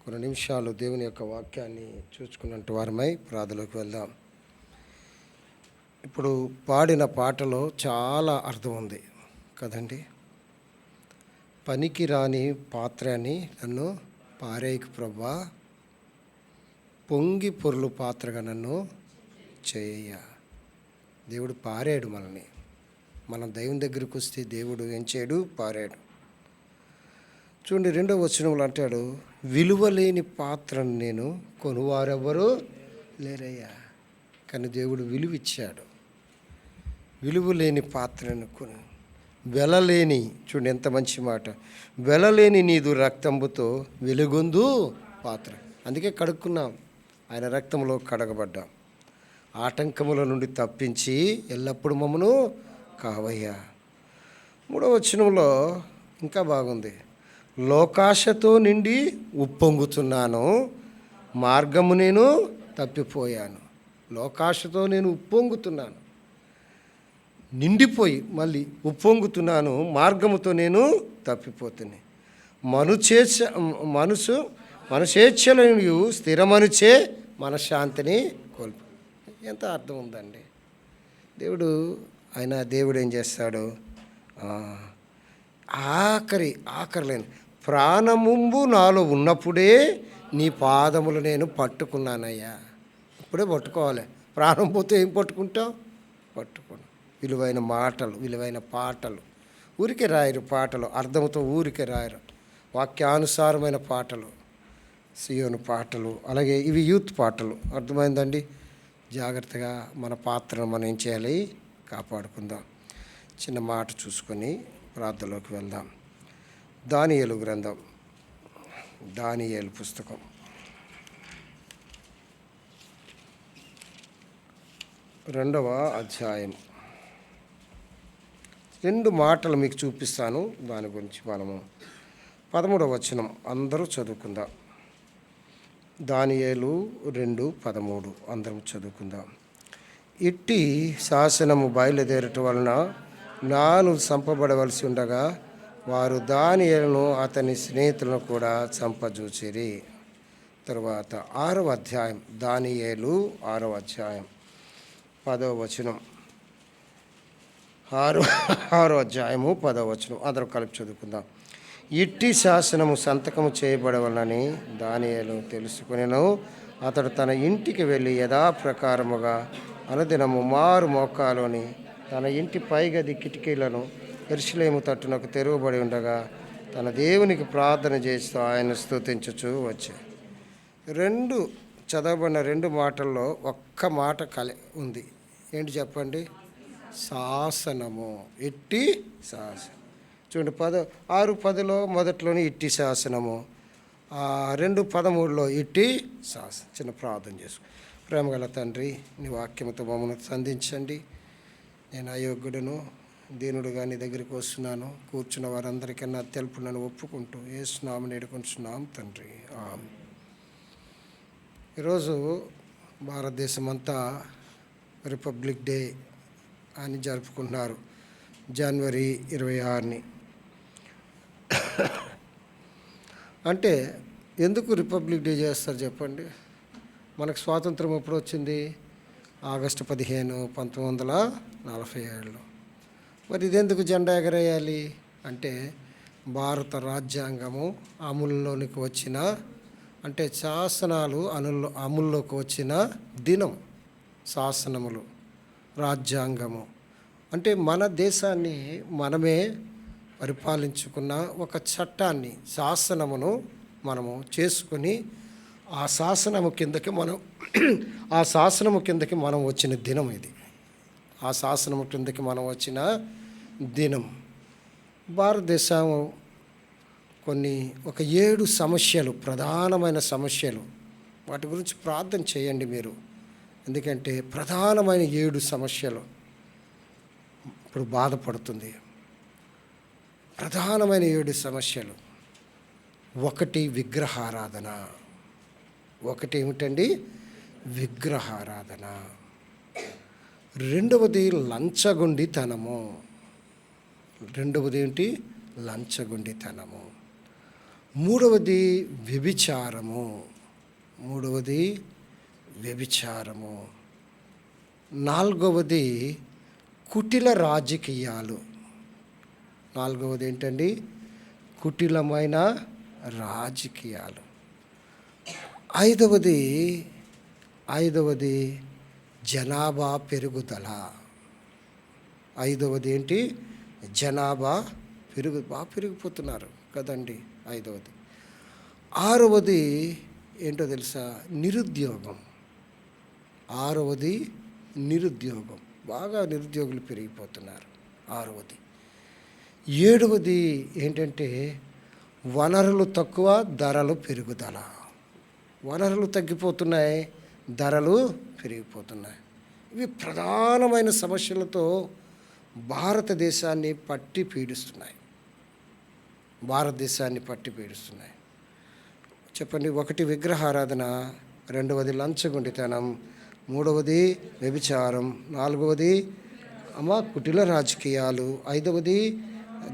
కొన్ని నిమిషాలు దేవుని యొక్క వాక్యాన్ని చూసుకున్నట్టు వారమై ప్రార్థనలోకి వెళ్దాం. ఇప్పుడు పాడిన పాటలో చాలా అర్థం ఉంది కదండి. పనికి రాని పాత్ర అని నన్ను పారేయకు ప్రభా, పొంగి పొర్లు పాత్రగా నన్ను చేయ. దేవుడు పారాడు మనల్ని. మనం దేవుని దగ్గరికి వస్తే దేవుడు ఏం చేయడు? పారాడు. చూడండి, 2వ వచనంలో అంటాడు, విలువలేని పాత్రను నేను కొనువారెవ్వరూ లేరయ్యా. కానీ దేవుడు విలువిచ్చాడు. విలువలేని పాత్రను కొని, వెలలేని, చూడండి ఎంత మంచి మాట, వెలలేని నీదు రక్తంబుతో వెలుగొందు పాత్ర. అందుకే కడుక్కున్నాం, ఆయన రక్తంలో కడగబడ్డాం. ఆటంకముల నుండి తప్పించి ఎల్లప్పుడూ మమ్మను కావయ్యా. 3వ వచనంలో ఇంకా బాగుంది, లోకాశతో నిండి ఉప్పొంగుతున్నాను, మార్గము నేను తప్పిపోయాను. లోకాశతో నేను ఉప్పొంగుతున్నాను, నిండిపోయి మళ్ళీ ఉప్పొంగుతున్నాను, మార్గముతో నేను తప్పిపోతున్నాను. మనసేచ్ఛలను స్థిరమనుచే మనశ్శాంతిని కోల్పు. ఎంత అర్థం ఉందండి. దేవుడు ఏం చేస్తాడు? ఆఖరిలేని ప్రాణముంబు నాలో ఉన్నప్పుడే నీ పాదములు నేను పట్టుకున్నానయ్యా. ఇప్పుడే పట్టుకోవాలి. ప్రాణం పోతే ఏం పట్టుకుంటాం? పట్టుకోను. విలువైన మాటలు, విలువైన పాటలు. ఊరికే రాయరు పాటలు, అర్థంతో ఊరికే రాయరు. వాక్యానుసారమైన పాటలు, సియోను పాటలు, అలాగే ఇవి యూత్ పాటలు. అర్థమైందండి. జాగ్రత్తగా మన పాత్రను మనం ఏం చేయాలి? కాపాడుకుందాం. చిన్న మాట చూసుకొని ప్రార్థనలోకి వెళ్దాం. దానియేలు గ్రంథం, దానియేలు పుస్తకం 2వ అధ్యాయం. 2 మాటలు మీకు చూపిస్తాను, దాని గురించి మనము 13వ వచనం అందరూ చదువుకుందాం. దానియేలు 2:13 అందరం చదువుకుందాం. ఇట్టి శాసనము బయలుదేరటం వలన నాను చంపబడవలసి ఉండగా వారు దానియేలును అతని స్నేహితులను కూడా చంపజూచిరి. తరువాత 6వ అధ్యాయం, దానియేలు 6వ అధ్యాయం 10వ వచనం. 6వ అధ్యాయము 10వ వచనం అందరూ కలిపి చదువుకుందాం. ఇట్టి శాసనము సంతకము చేయబడవలనని దానియేలు తెలుసుకొనెను. అతడు తన ఇంటికి వెళ్ళి యథాప్రకారముగా అనుదినము మారు మోకాలోని తన ఇంటి పైగది కిటికీలను యెరూషలేము తట్టునకు తెరవబడి ఉండగా తన దేవునికి ప్రార్థన చేస్తూ ఆయన స్తుతించుచూ వచ్చే. చదవబడిన 2 మాటల్లో ఒక్క మాట ఉంది. ఏంటి చెప్పండి? శాసనము. ఇట్టి శాసనం. చూడండి, 6:10లో మొదట్లోని ఇట్టి శాసనము, 2:13లో ఇట్టి శాసనం. చిన్న ప్రార్థన చేసుకో. ప్రేమగల తండ్రి, నీ వాక్యముతో మమ్మల్ని సంధించండి. నేను అయోగ్యుడును, దీనుడుగా నీ దగ్గరికి వస్తున్నాను. కూర్చున్న వారందరికన్నా తెలుపు నన్ను ఒప్పుకుంటూ యేసునామమున వేడుకొంచున్నాం తండ్రి. ఆమేన్. ఈరోజు భారతదేశం అంతా రిపబ్లిక్ డే అని జరుపుకుంటున్నారు, జనవరి 26ని. అంటే ఎందుకు రిపబ్లిక్ డే చేస్తారు చెప్పండి? మనకు స్వాతంత్రం ఎప్పుడు వచ్చింది? ఆగస్టు 15, 1947. మరి ఇదెందుకు జెండా ఎగరేయాలి అంటే, భారత రాజ్యాంగము అమలులోనికి వచ్చిన, అంటే శాసనాలు అమల్లోకి వచ్చిన దినం. శాసనములు, రాజ్యాంగము అంటే మన దేశాన్ని మనమే పరిపాలించుకున్న ఒక చట్టాన్ని, శాసనమును మనము చేసుకొని ఆ శాసనము కిందకి మనం వచ్చిన దినం ఇది. ఆ శాసనము కిందకి మనం వచ్చిన దినం. భారతదేశం ఒక 7 సమస్యలు, ప్రధానమైన సమస్యలు, వాటి గురించి ప్రార్థన చేయండి మీరు. ఎందుకంటే ప్రధానమైన 7 సమస్యలు ఇప్పుడు బాధపడుతుంది. ప్రధానమైన 7 సమస్యలు. 1 విగ్రహారాధన. ఏమిటండి? విగ్రహారాధన. 2వది లంచగొండితనము. 2వది ఏంటి? లంచగొండితనము. మూడవది వ్యభిచారము. మూడవది వ్యభిచారము. నాలుగవది కుటిల రాజకీయాలు. నాలుగవది ఏంటండి? కుటిలమైన రాజకీయాలు. ఐదవది జనాభా పెరుగుదల. ఐదవది ఏంటి? జనాభా బాగా పెరిగిపోతున్నారు కదండి. ఐదవది. ఆరవది ఏంటో తెలుసా? నిరుద్యోగం. ఆరవది నిరుద్యోగం. బాగా నిరుద్యోగులు పెరిగిపోతున్నారు. ఆరవది. ఏడవది ఏంటంటే వనరులు తక్కువ, ధరలు పెరుగుదల. వనరులు తగ్గిపోతున్నాయి, ధరలు పెరిగిపోతున్నాయి. ఇవి ప్రధానమైన సమస్యలతో భారతదేశాన్ని పట్టి పీడిస్తున్నాయి. చెప్పండి. ఒకటి విగ్రహారాధన, రెండవది లంచగొండితనం, మూడవది వ్యభిచారం, నాలుగవది కుటిల రాజకీయాలు, ఐదవది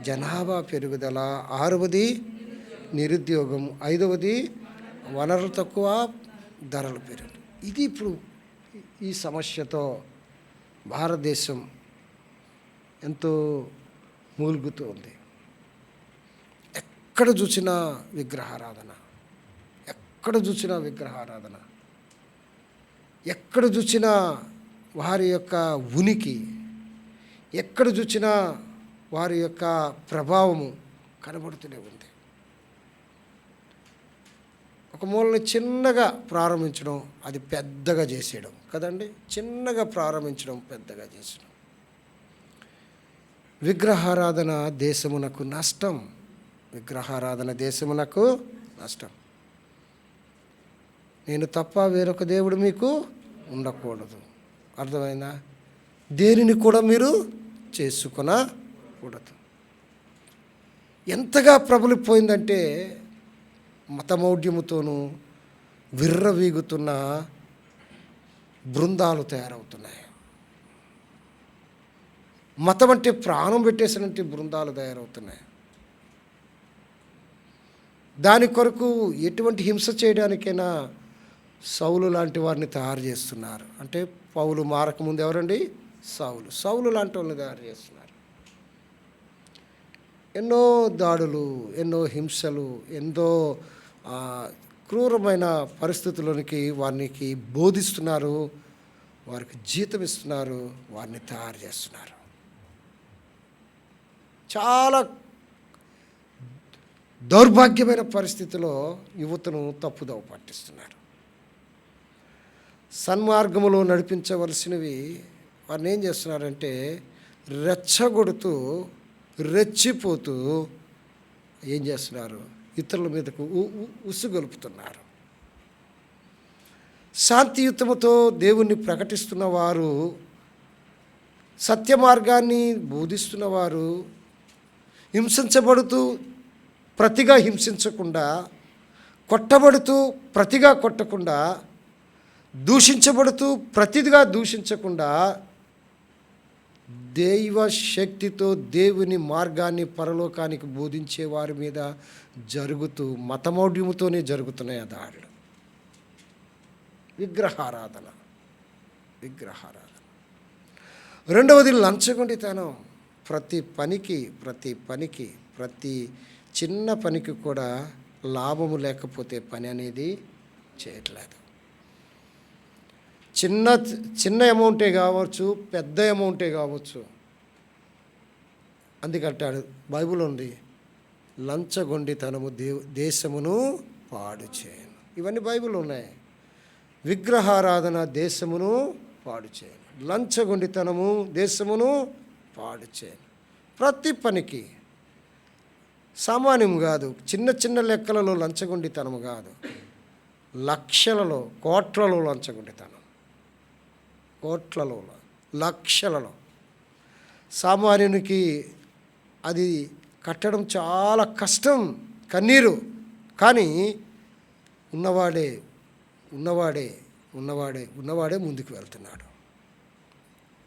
జనాభా పెరుగుదల, ఆరవది నిరుద్యోగం, ఐదవది వనరులు తక్కువ, ధరలు పెరుగు. ఇది ఇప్పుడు ఈ సమస్యతో భారతదేశం ఎంతో మూలుగుతూ ఉంది. ఎక్కడ చూసినా విగ్రహారాధన, ఎక్కడ చూసినా వారి యొక్క ఉనికి, ఎక్కడ చూసినా వారి యొక్క ప్రభావము కనబడుతూనే ఉంది. ఒక మూలని చిన్నగా ప్రారంభించడం, అది పెద్దగా చేసేయడం కదండి. చిన్నగా ప్రారంభించడం, పెద్దగా చేసడం. విగ్రహారాధన దేశమునకు నష్టం. నేను తప్ప వేరొక దేవుడు మీకు ఉండకూడదు. అర్థమైందా? దేనిని కూడా మీరు చేసుకొనకూడదు. ఎంతగా ప్రబలిపోయిందంటే మతమౌఢ్యముతోనూ విర్రవీగుతున్న బృందాలు తయారవుతున్నాయి. మతం అంటే ప్రాణం పెట్టేసినట్టు బృందాలు తయారవుతున్నాయి. దాని కొరకు ఎటువంటి హింస చేయడానికైనా సౌలు లాంటి వారిని తయారు చేస్తున్నారు. అంటే పౌలు మారకముందు ఎవరండి? సౌలు లాంటి వాళ్ళని తయారు చేస్తున్నారు. ఎన్నో దాడులు, ఎన్నో హింసలు, ఎంతో క్రూరమైన పరిస్థితుల్లోనికి వారికి బోధిస్తున్నారు, వారికి జీతం ఇస్తున్నారు, వారిని తయారు చేస్తున్నారు. చాలా దౌర్భాగ్యమైన పరిస్థితిలో యువతను తప్పుదోవ పట్టిస్తున్నారు. సన్మార్గములో నడిపించవలసినవి వారిని ఏం చేస్తున్నారంటే రెచ్చగొడుతూ, రెచ్చిపోతూ ఏం చేస్తున్నారు? ఇతరుల మీదకు ఉసుగొలుపుతున్నారు. శాంతియుతముతో దేవుణ్ణి ప్రకటిస్తున్న వారు, సత్య మార్గాన్ని బోధిస్తున్నవారు హింసించబడుతూ ప్రతిగా హింసించకుండా, కొట్టబడుతూ ప్రతిగా కొట్టకుండా, దూషించబడుతూ ప్రతిగా దూషించకుండా దైవ శక్తితో దేవుని మార్గాన్ని పరలోకానికి బోధించే వారి మీద జరుగుతూ మతమౌఢ్యముతోనే జరుగుతున్నాయి ఆ దాడులు. విగ్రహారాధన. రెండవది లంచగొండితనం. ప్రతి చిన్న పనికి కూడా లాభము లేకపోతే పని అనేది చేయట్లేదు. చిన్న అమౌంటే కావచ్చు, పెద్ద అమౌంటే కావచ్చు. అందుకంటాడు బైబిల్ ఉంది, లంచగొండితనము దేశమును పాడు చేయను. ఇవన్నీ బైబిల్ ఉన్నాయి. విగ్రహారాధన దేశమును పాడు చేయను, లంచగొండితనము దేశమును పాడు చేయను. ప్రతి పనికి సామాన్యం కాదు, చిన్న లెక్కలలో లంచగొండితనము కాదు, లక్షలలో, కోట్లలో లంచగొండితనం. లక్షలలో. సామాన్యునికి అది కట్టడం చాలా కష్టం, కన్నీరు. కానీ ఉన్నవాడే ముందుకు వెళ్తున్నాడు.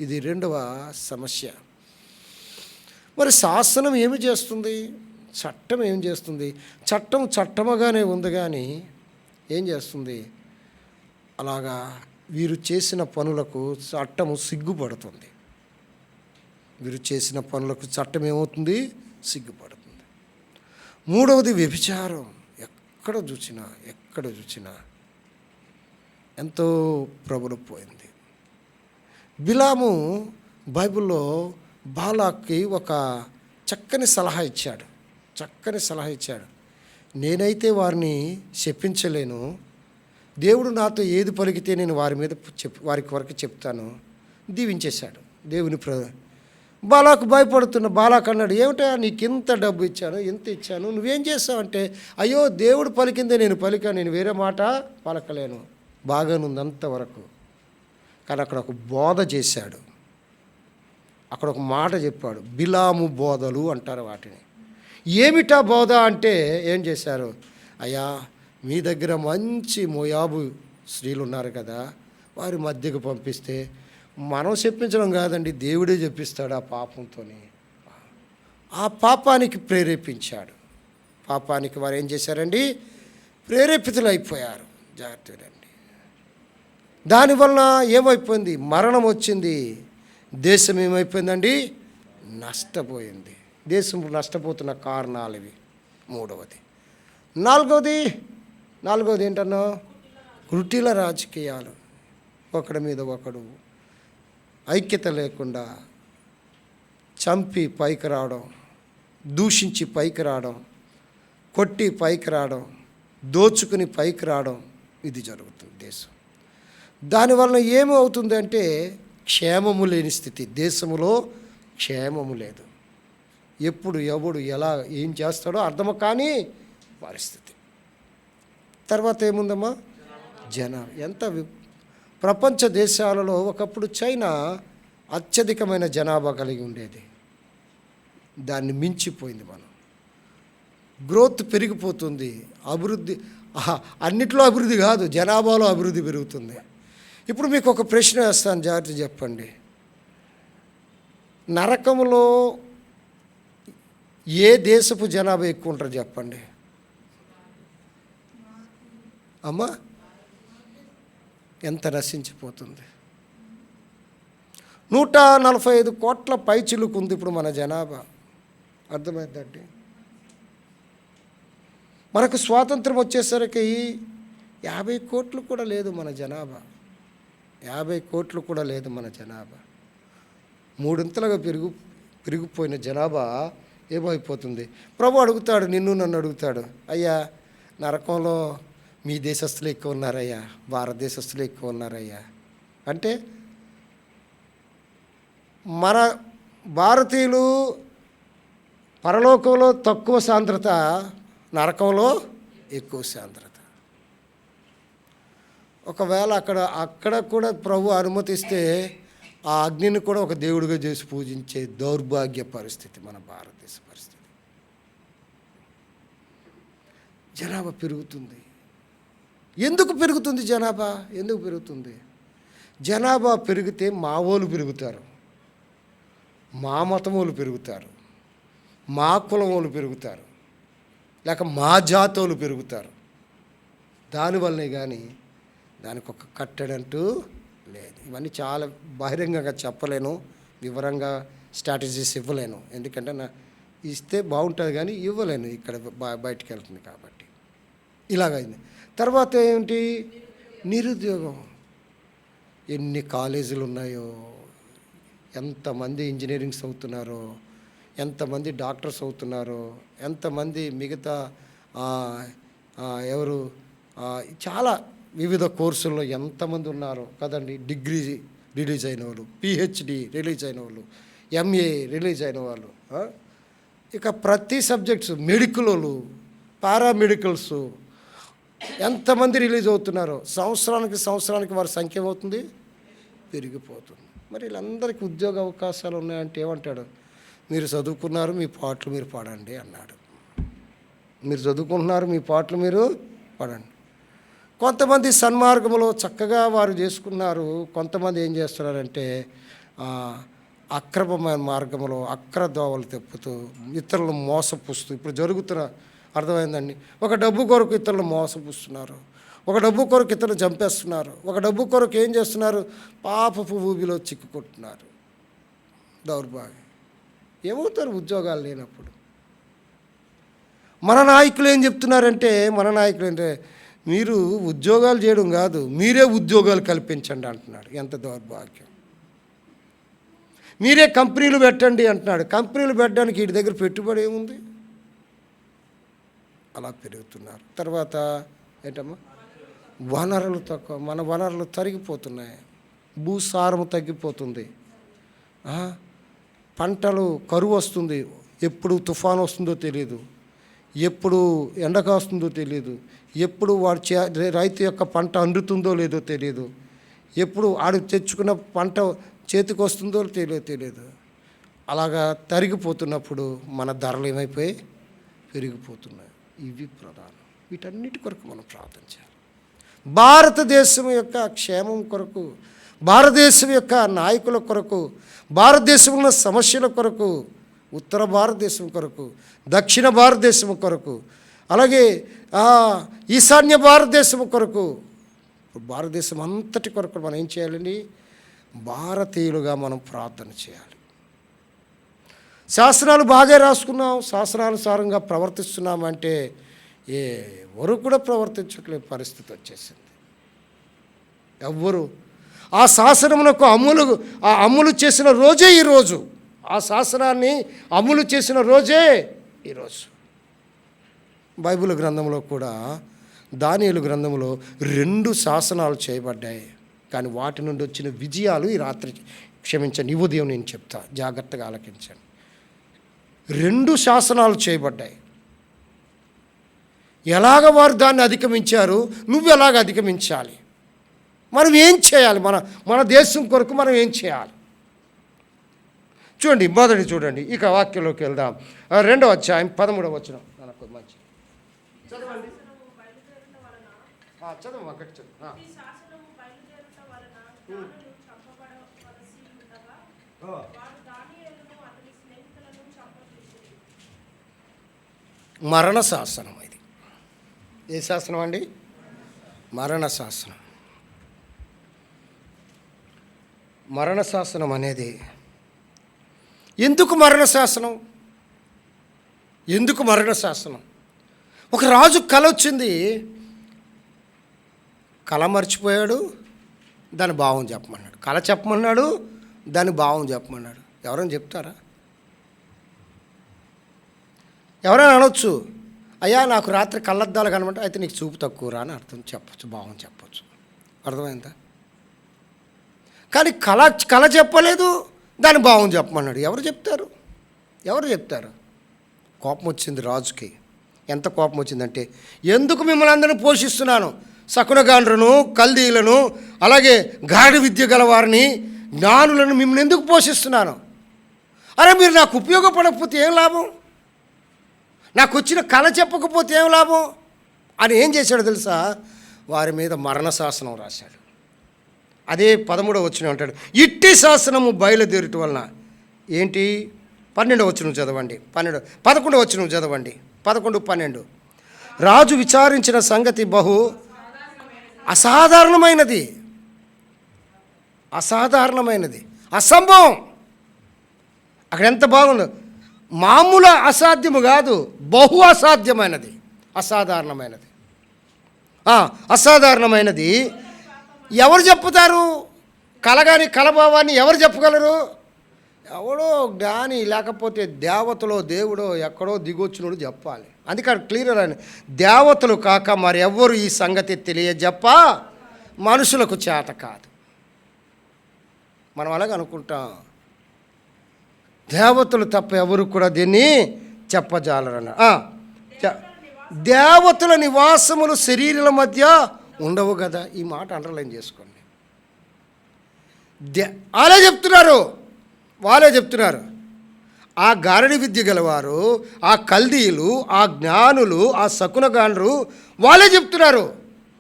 ఇది రెండవ సమస్య. మరి శాసనం ఏమి చేస్తుంది? చట్టం ఏం చేస్తుంది? చట్టం చట్టముగానే ఉంది కానీ ఏం చేస్తుంది? అలాగా వీరు చేసిన పనులకు చట్టము సిగ్గుపడుతుంది. వీరు చేసిన పనులకు చట్టం ఏమవుతుంది? సిగ్గుపడుతుంది. మూడవది వ్యభిచారం. ఎక్కడ చూసినా ఎంతో ప్రబలిపోయింది. బిలాము బైబిల్లో బాలాక్కి ఒక చక్కని సలహా ఇచ్చాడు. నేనైతే వారిని శపించలేను, దేవుడు నాతో ఏది పలికితే నేను వారికి వరకు చెప్తాను, దీవించేశాడు. దేవుని బాలాకు భయపడుతున్న బాలాకు అన్నాడు, ఏమిటా నీకింత డబ్బు ఇచ్చాను, ఎంత ఇచ్చాను, నువ్వేం చేస్తావంటే, అయ్యో దేవుడు పలికిందే నేను పలికాను, నేను వేరే మాట పలకలేను. బాగానుంది అంతవరకు. కానీ అక్కడ ఒక బోధ చేశాడు, అక్కడ ఒక మాట చెప్పాడు. బిలాము బోధలు అంటారు వాటిని. ఏమిటా బోధ అంటే ఏం చేశారు? అయ్యా, మీ దగ్గర మంచి మోయాబు స్త్రీలు ఉన్నారు కదా, వారి మధ్యకు పంపిస్తే, మనం చెప్పించడం కాదండి, దేవుడే చెప్పిస్తాడు ఆ పాపంతో. ఆ పాపానికి ప్రేరేపించాడు. పాపానికి వారు ఏం చేశారండి? ప్రేరేపితులు అయిపోయారు. జాగ్రత్తగా. దానివల్ల ఏమైపోయింది? మరణం వచ్చింది. దేశం ఏమైపోయిందండి? నష్టపోయింది. దేశం నష్టపోతున్న కారణాలు ఇవి. మూడవది. నాలుగవది ఏంటన్నా? కుటిల రాజకీయాలు. ఒకడి మీద ఒకడు ఐక్యత లేకుండా చంపి పైకి రావడం, దూషించి పైకి రావడం, కొట్టి పైకి రావడం, దోచుకుని పైకి రావడం, ఇది జరుగుతుంది దేశం. దానివల్ల ఏమవుతుంది అంటే క్షేమము లేని స్థితి. దేశంలో క్షేమము లేదు. ఎప్పుడు ఎవడు ఎలా ఏం చేస్తాడో అర్థము కాని పరిస్థితి. తర్వాత ఏముందమ్మా? ఎంత ప్రపంచ దేశాలలో ఒకప్పుడు చైనా అత్యధికమైన జనాభా కలిగి ఉండేది. దాన్ని మించిపోయింది. మనం గ్రోత్ పెరిగిపోతుంది. అభివృద్ధి అన్నిట్లో అభివృద్ధి కాదు, జనాభాలో అభివృద్ధి పెరుగుతుంది. ఇప్పుడు మీకు ఒక ప్రశ్న వేస్తాను, జాగ్రత్త చెప్పండి. నరకంలో ఏ దేశపు జనాభా ఎక్కువ ఉంటారు చెప్పండి అమ్మా? ఎంత నశించిపోతుంది. 145 కోట్ల పైచిలుకు ఉంది ఇప్పుడు మన జనాభా. అర్థమైందండి? మనకు స్వాతంత్రం వచ్చేసరికి 50 కోట్లు కూడా లేదు మన జనాభా. 50 కోట్లు కూడా లేదు మన జనాభా. మూడింతలుగా పెరిగిపోయిన జనాభా ఏమైపోతుంది? ప్రభు అడుగుతాడు, నన్ను అడుగుతాడు, అయ్యా నరకంలో మీ దేశస్తులు ఎక్కువ ఉన్నారయ్యా, భారతదేశస్తులు ఎక్కువ ఉన్నారయ్యా అంటే, మన భారతీయులు పరలోకంలో తక్కువ సాంద్రత, నరకంలో ఎక్కువ సాంద్రత. ఒకవేళ అక్కడ కూడా ప్రభు అనుమతిస్తే ఆ అగ్నిని కూడా ఒక దేవుడిగా చేసి పూజించే దౌర్భాగ్య పరిస్థితి మన భారతదేశ పరిస్థితి. జనాభా పెరుగుతుంది. ఎందుకు పెరుగుతుంది జనాభా? ఎందుకు పెరుగుతుంది? జనాభా పెరిగితే మా వాళ్ళు పెరుగుతారు, మా మతం వాళ్ళు పెరుగుతారు, మా కులం వాళ్ళు పెరుగుతారు, లేక మా జాతోళ్ళు పెరుగుతారు. దానివల్లనే కానీ దానికి ఒక కట్టడంటూ లేదు. ఇవన్నీ చాలా బహిరంగంగా చెప్పలేను, వివరంగా స్ట్రాటజీస్ ఇవ్వలేను. ఎందుకంటే ఇస్తే బాగుంటుంది కానీ ఇవ్వలేను, ఇక్కడ బయటికి వెళ్తుంది కాబట్టి. ఇలాగైంది. తర్వాత ఏంటి? నిరుద్యోగం. ఎన్ని కాలేజీలు ఉన్నాయో, ఎంతమంది ఇంజనీరింగ్ చదువుతున్నారో, ఎంతమంది డాక్టర్స్ అవుతున్నారో, ఎంతమంది మిగతా చాలా వివిధ కోర్సుల్లో ఎంతమంది ఉన్నారో కదండి. డిగ్రీ రిలీజ్ అయిన వాళ్ళు, పిహెచ్డి రిలీజ్ అయిన వాళ్ళు, ఎంఏ రిలీజ్ అయిన వాళ్ళు, ఇక ప్రతి సబ్జెక్ట్స్, మెడికల్ వాళ్ళు, పారామెడికల్స్ ఎంతమంది రిలీజ్ అవుతున్నారో, సంవత్సరానికి వారి సంఖ్య ఏమవుతుంది? పెరిగిపోతుంది. మరి వీళ్ళందరికీ ఉద్యోగ అవకాశాలు ఉన్నాయంటే ఏమంటాడు? మీరు చదువుకున్నారు, మీ పాటలు మీరు పాడండి అన్నాడు. మీరు చదువుకుంటున్నారు, మీ పాటలు మీరు పాడండి. కొంతమంది సన్మార్గంలో చక్కగా వారు చేసుకున్నారు. కొంతమంది ఏం చేస్తున్నారంటే అక్రమమైన మార్గంలో అక్రదోవలు తెప్పుతూ ఇతరులను మోసపుస్తూ ఇప్పుడు జరుగుతున్న అర్థమైందండి. ఒక డబ్బు కొరకు ఇతరులు మోసపుస్తున్నారు, ఒక డబ్బు కొరకు ఇతరులు చంపేస్తున్నారు, ఒక డబ్బు కొరకు ఏం చేస్తున్నారు, పాపపు ఊబిలో చిక్కుకుంటున్నారు. దౌర్భాగ్యం. ఏమవుతారు ఉద్యోగాలు లేనప్పుడు? మన నాయకులు ఏం చెప్తున్నారంటే, మీరు ఉద్యోగాలు చేయడం కాదు, మీరే ఉద్యోగాలు కల్పించండి అంటున్నాడు. ఎంత దౌర్భాగ్యం. మీరే కంపెనీలు పెట్టండి అంటున్నాడు. కంపెనీలు పెట్టడానికి వీటి దగ్గర పెట్టుబడి ఏముంది? అలా పెరుగుతున్నారు. తర్వాత ఏంటమ్మా, వనరులు తక్కువ, మన వనరులు తరిగిపోతున్నాయి, భూసారం తగ్గిపోతుంది, పంటలు కరువు వస్తుంది, ఎప్పుడు తుఫాను వస్తుందో తెలియదు, ఎప్పుడు ఎండ కాస్తుందో తెలియదు, ఎప్పుడు రైతు యొక్క పంట అందుతుందో లేదో తెలియదు, ఎప్పుడు ఆడు తెచ్చుకున్న పంట చేతికి వస్తుందో తెలియదు. అలాగా తరిగిపోతున్నప్పుడు మన ధరలు ఏమైపోయి పెరిగిపోతున్నాయి. ఇవి ప్రధానం. వీటన్నిటి కొరకు మనం ప్రార్థన చేయాలి. భారతదేశం యొక్క క్షేమం కొరకు, భారతదేశం యొక్క నాయకుల కొరకు, భారతదేశంలో సమస్యల కొరకు, ఉత్తర భారతదేశం కొరకు, దక్షిణ భారతదేశం కొరకు, అలాగే ఈశాన్య భారతదేశం కొరకు, భారతదేశం అంతటి కొరకు మనం ఏం చేయాలండి? భారతీయులుగా మనం ప్రార్థన చేయాలి. శాసనాలు బాగా రాసుకున్నాం, శాసనానుసారంగా ప్రవర్తిస్తున్నామంటే ఎవరు కూడా ప్రవర్తించట్లేని పరిస్థితి వచ్చేసింది. ఎవ్వరు ఆ శాసనమునకు అమలు చేసిన రోజే ఈరోజు, ఆ శాసనాన్ని అమలు చేసిన రోజే ఈరోజు. బైబిల్ గ్రంథంలో కూడా, దానియేలు గ్రంథంలో 2 శాసనాలు చేయబడ్డాయి. కానీ వాటి నుండి వచ్చిన విజయాలు ఈ రాత్రి, క్షమించండి, ఈ ఉదయం నేను చెప్తా, జాగ్రత్తగా ఆలకించండి. 2 శాసనాలు చేయబడ్డాయి. ఎలాగ వారు దాన్ని అధిగమించారు, నువ్వు ఎలాగ అధిగమించాలి, మనం ఏం చేయాలి, మన దేశం కొరకు మనం ఏం చేయాలి చూడండి. మొదటి చూడండి, ఇక వాక్యంలోకి వెళ్దాం. 2వ అధ్యాయం 13వ వచనం. మనకు మంచి చదవండి, చదువు అక్కడి చదువు. మరణ శాసనం ఇది. ఏ శాసనం అండి? మరణ శాసనం. మరణ శాసనం అనేది ఎందుకు మరణ శాసనం? ఎందుకు మరణ శాసనం? ఒక రాజు కల వచ్చింది, కళ మర్చిపోయాడు, దాని భావం చెప్పమన్నాడు. కళ చెప్పమన్నాడు, దాని భావం చెప్పమన్నాడు. ఎవరైనా చెప్తారా? ఎవరైనా అనొచ్చు, అయ్యా నాకు రాత్రి కళ్ళద్దాలు కనమంటే, అయితే నీకు చూపు తక్కువరా అని అర్థం చెప్పచ్చు, భావం చెప్పచ్చు. అర్థమైందా? కానీ కళ చెప్పలేదు, దాని భావం చెప్పమన్నాడు. ఎవరు చెప్తారు? కోపం వచ్చింది రాజుకి. ఎంత కోపం వచ్చిందంటే, ఎందుకు మిమ్మల్ని అందరినీ పోషిస్తున్నాను, శకునగాండ్రను, కల్దీలను, అలాగే గాడి విద్య గలవారిని, జ్ఞానులను మిమ్మల్ని ఎందుకు పోషిస్తున్నాను? అరే మీరు నాకు ఉపయోగపడకపోతే ఏం లాభం, నాకు వచ్చిన కళ చెప్పకపోతే ఏం లాభం అని ఏం చేశాడో తెలుసా? వారి మీద మరణ శాసనం రాశాడు. అదే 13వ వచనం అంటాడు, ఇట్టి శాసనము బయలుదేరుట వలన. ఏంటి? 12వ వచనం చదవండి, 11వ వచనం చదవండి, 11, 12. రాజు విచారించిన సంగతి బహు అసాధారణమైనది, అసంభవం. అక్కడ ఎంత బాగుందో, మామూలు అసాధ్యము కాదు, బహు అసాధ్యమైనది, అసాధారణమైనది. ఎవరు చెప్పుతారు? కలగాని కలభావాన్ని ఎవరు చెప్పగలరు? ఎవడో జ్ఞాని, లేకపోతే దేవతలో దేవుడో ఎక్కడో దిగొచ్చినోడు చెప్పాలి. అందుకే క్లియర్ అని, దేవతలు కాక మరి ఎవ్వరు ఈ సంగతి తెలియజెప్ప మనుషులకు చేత కాదు. మనం అలాగ అనుకుంటాం, దేవతలు తప్ప ఎవరు కూడా దీన్ని చెప్పజాలరన్న. దేవతల నివాసములు శరీరాల మధ్య ఉండవు కదా. ఈ మాట అండర్లైన్ చేసుకోండి. వాళ్ళే చెప్తున్నారు. ఆ గారడి విద్య గలవారు, ఆ కల్దీయులు, ఆ జ్ఞానులు, ఆ శకునగాండ్రు వాళ్ళే చెప్తున్నారు.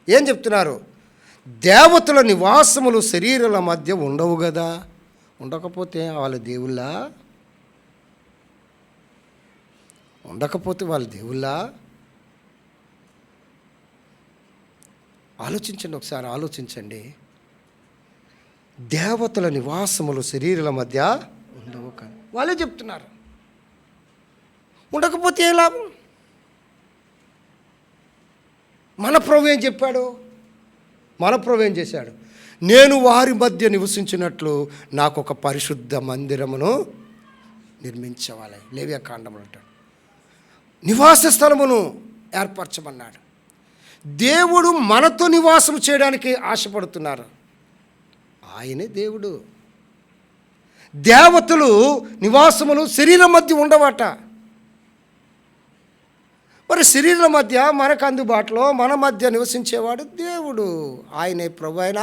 ఏం చెప్తున్నారు? దేవతల నివాసములు శరీరాల మధ్య ఉండవు కదా, ఉండకపోతే వాళ్ళ దేవుళ్ళా? ఉండకపోతే వాళ్ళ దేవుళ్ళా? ఆలోచించండి, ఒకసారి ఆలోచించండి. దేవతల నివాసములు శరీరాల మధ్య ఉండవు కానీ వాళ్ళే చెప్తున్నారు. ఉండకపోతే ఏ లాభం? మన ప్రభు ఏం చెప్పాడు? మన ప్రభు ఏం చేశాడు? నేను వారి మధ్య నివసించినట్లు నాకు ఒక పరిశుద్ధ మందిరమును నిర్మించవాలి. లేవ్యాకాండములు అంటాడు. నివాస స్థలమును ఏర్పరచమన్నాడు. దేవుడు మనతో నివాసం చేయడానికి ఆశపడుతున్నారు. ఆయనే దేవుడు. దేవతలు నివాసములు శరీరం మధ్య ఉండవట. మరి శరీరం మధ్య మనకు అందుబాటులో మన మధ్య నివసించేవాడు దేవుడు. ఆయనే ప్రభు అయిన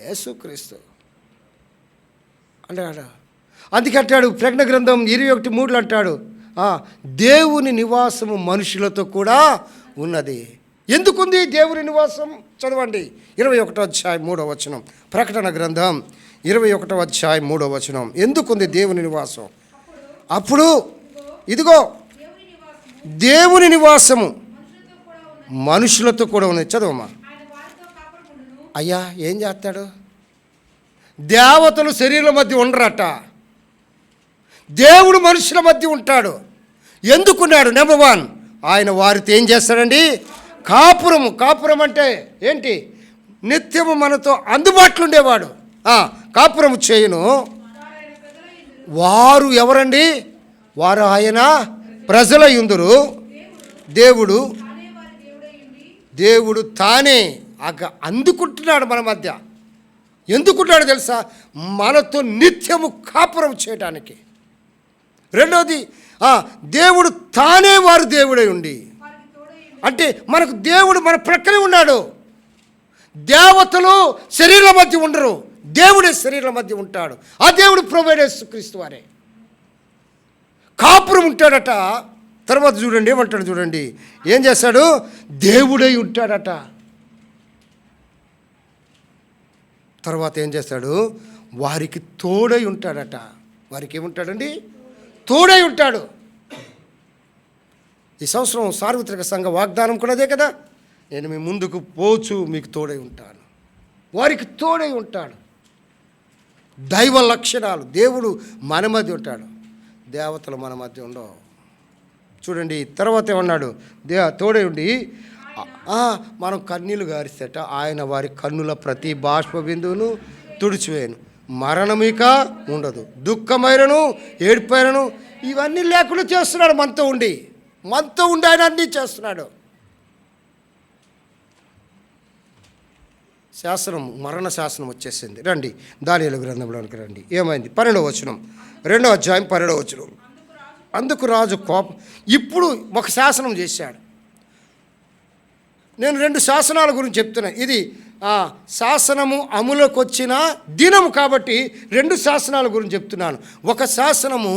యేసుక్రీస్తు అంటాడు. అందుకంటాడు ప్రకటన గ్రంథం 21:3 అంటాడు, దేవుని నివాసము మనుషులతో కూడా ఉన్నది. ఎందుకుంది దేవుని నివాసం? చదవండి 21:3. ప్రకటన గ్రంథం 21:3. ఎందుకుంది దేవుని నివాసం? అప్పుడు ఇదిగో దేవుని నివాసము మనుషులతో కూడా ఉన్నది. చదవమ్మా. అయ్యా ఏం చేస్తాడు? దేవతలు శరీరం మధ్య ఉండరట, దేవుడు మనుషుల మధ్య ఉంటాడు. ఎందుకున్నాడు? నెంబర్ 1, ఆయన వారితో ఏం చేస్తాడండి? కాపురము. కాపురం అంటే ఏంటి? నిత్యము మనతో అందుబాటులో ఉండేవాడు. కాపురము చేయును. వారు ఎవరండి? వారు ఆయన ప్రజల యుందురు. దేవుడు తానే అందుకుంటున్నాడు మన మధ్య. ఎందుకుంటున్నాడు తెలుసా? మనతో నిత్యము కాపురం చేయడానికి. రెండవది, దేవుడు తానే వారు దేవుడై ఉండి, అంటే మనకు దేవుడు మన ప్రక్కనే ఉన్నాడు. దేవతలు శరీరం మధ్య ఉండరు, దేవుడే శరీరం మధ్య ఉంటాడు. ఆ దేవుడు ప్రభువైన యేసుక్రీస్తు వారే. కాపురం ఉంటాడట. తర్వాత చూడండి ఏమంటాడు, చూడండి ఏం చేస్తాడు? దేవుడై ఉంటాడట. తర్వాత ఏం చేస్తాడు? వారికి తోడై ఉంటాడట. వారికి ఏముంటాడండి? తోడై ఉంటాడు. ఈ సంవత్సరం సార్వత్రిక సంఘ వాగ్దానం కూడా అదే కదా, నేను మీ ముందుకు పోచు మీకు తోడై ఉంటాను. వారికి తోడై ఉంటాడు. దైవ లక్షణాలు. దేవుడు మన మధ్య ఉంటాడు, దేవతలు మన మధ్య ఉండవు. చూడండి తర్వాత ఏమన్నాడు? తోడై ఉండి మనం కన్నీళ్లు గారిస్తేట ఆయన వారి కన్నుల ప్రతి బాష్ప బిందువును తుడిచివేయను. మరణమిక ఉండదు, దుఃఖమైనను ఏడుపైనను ఇవన్నీ లేకుండా చేస్తున్నాడు. మనతో ఉండి ఆయన అన్నీ చేస్తున్నాడు. శాసనం, మరణ శాసనం వచ్చేసింది. రండి దానియేలు గ్రంథంలోనికి రండి. ఏమైంది? 12వ వచనం, 2వ అధ్యాయం 12వ వచనం. అందుకు రాజు కోపం. ఇప్పుడు ఒక శాసనం చేశాడు. నేను 2 శాసనాల గురించి చెప్తున్నాను. ఇది శాసనము అమలుకు వచ్చిన దినము కాబట్టి 2 శాసనాల గురించి చెప్తున్నాను. ఒక శాసనము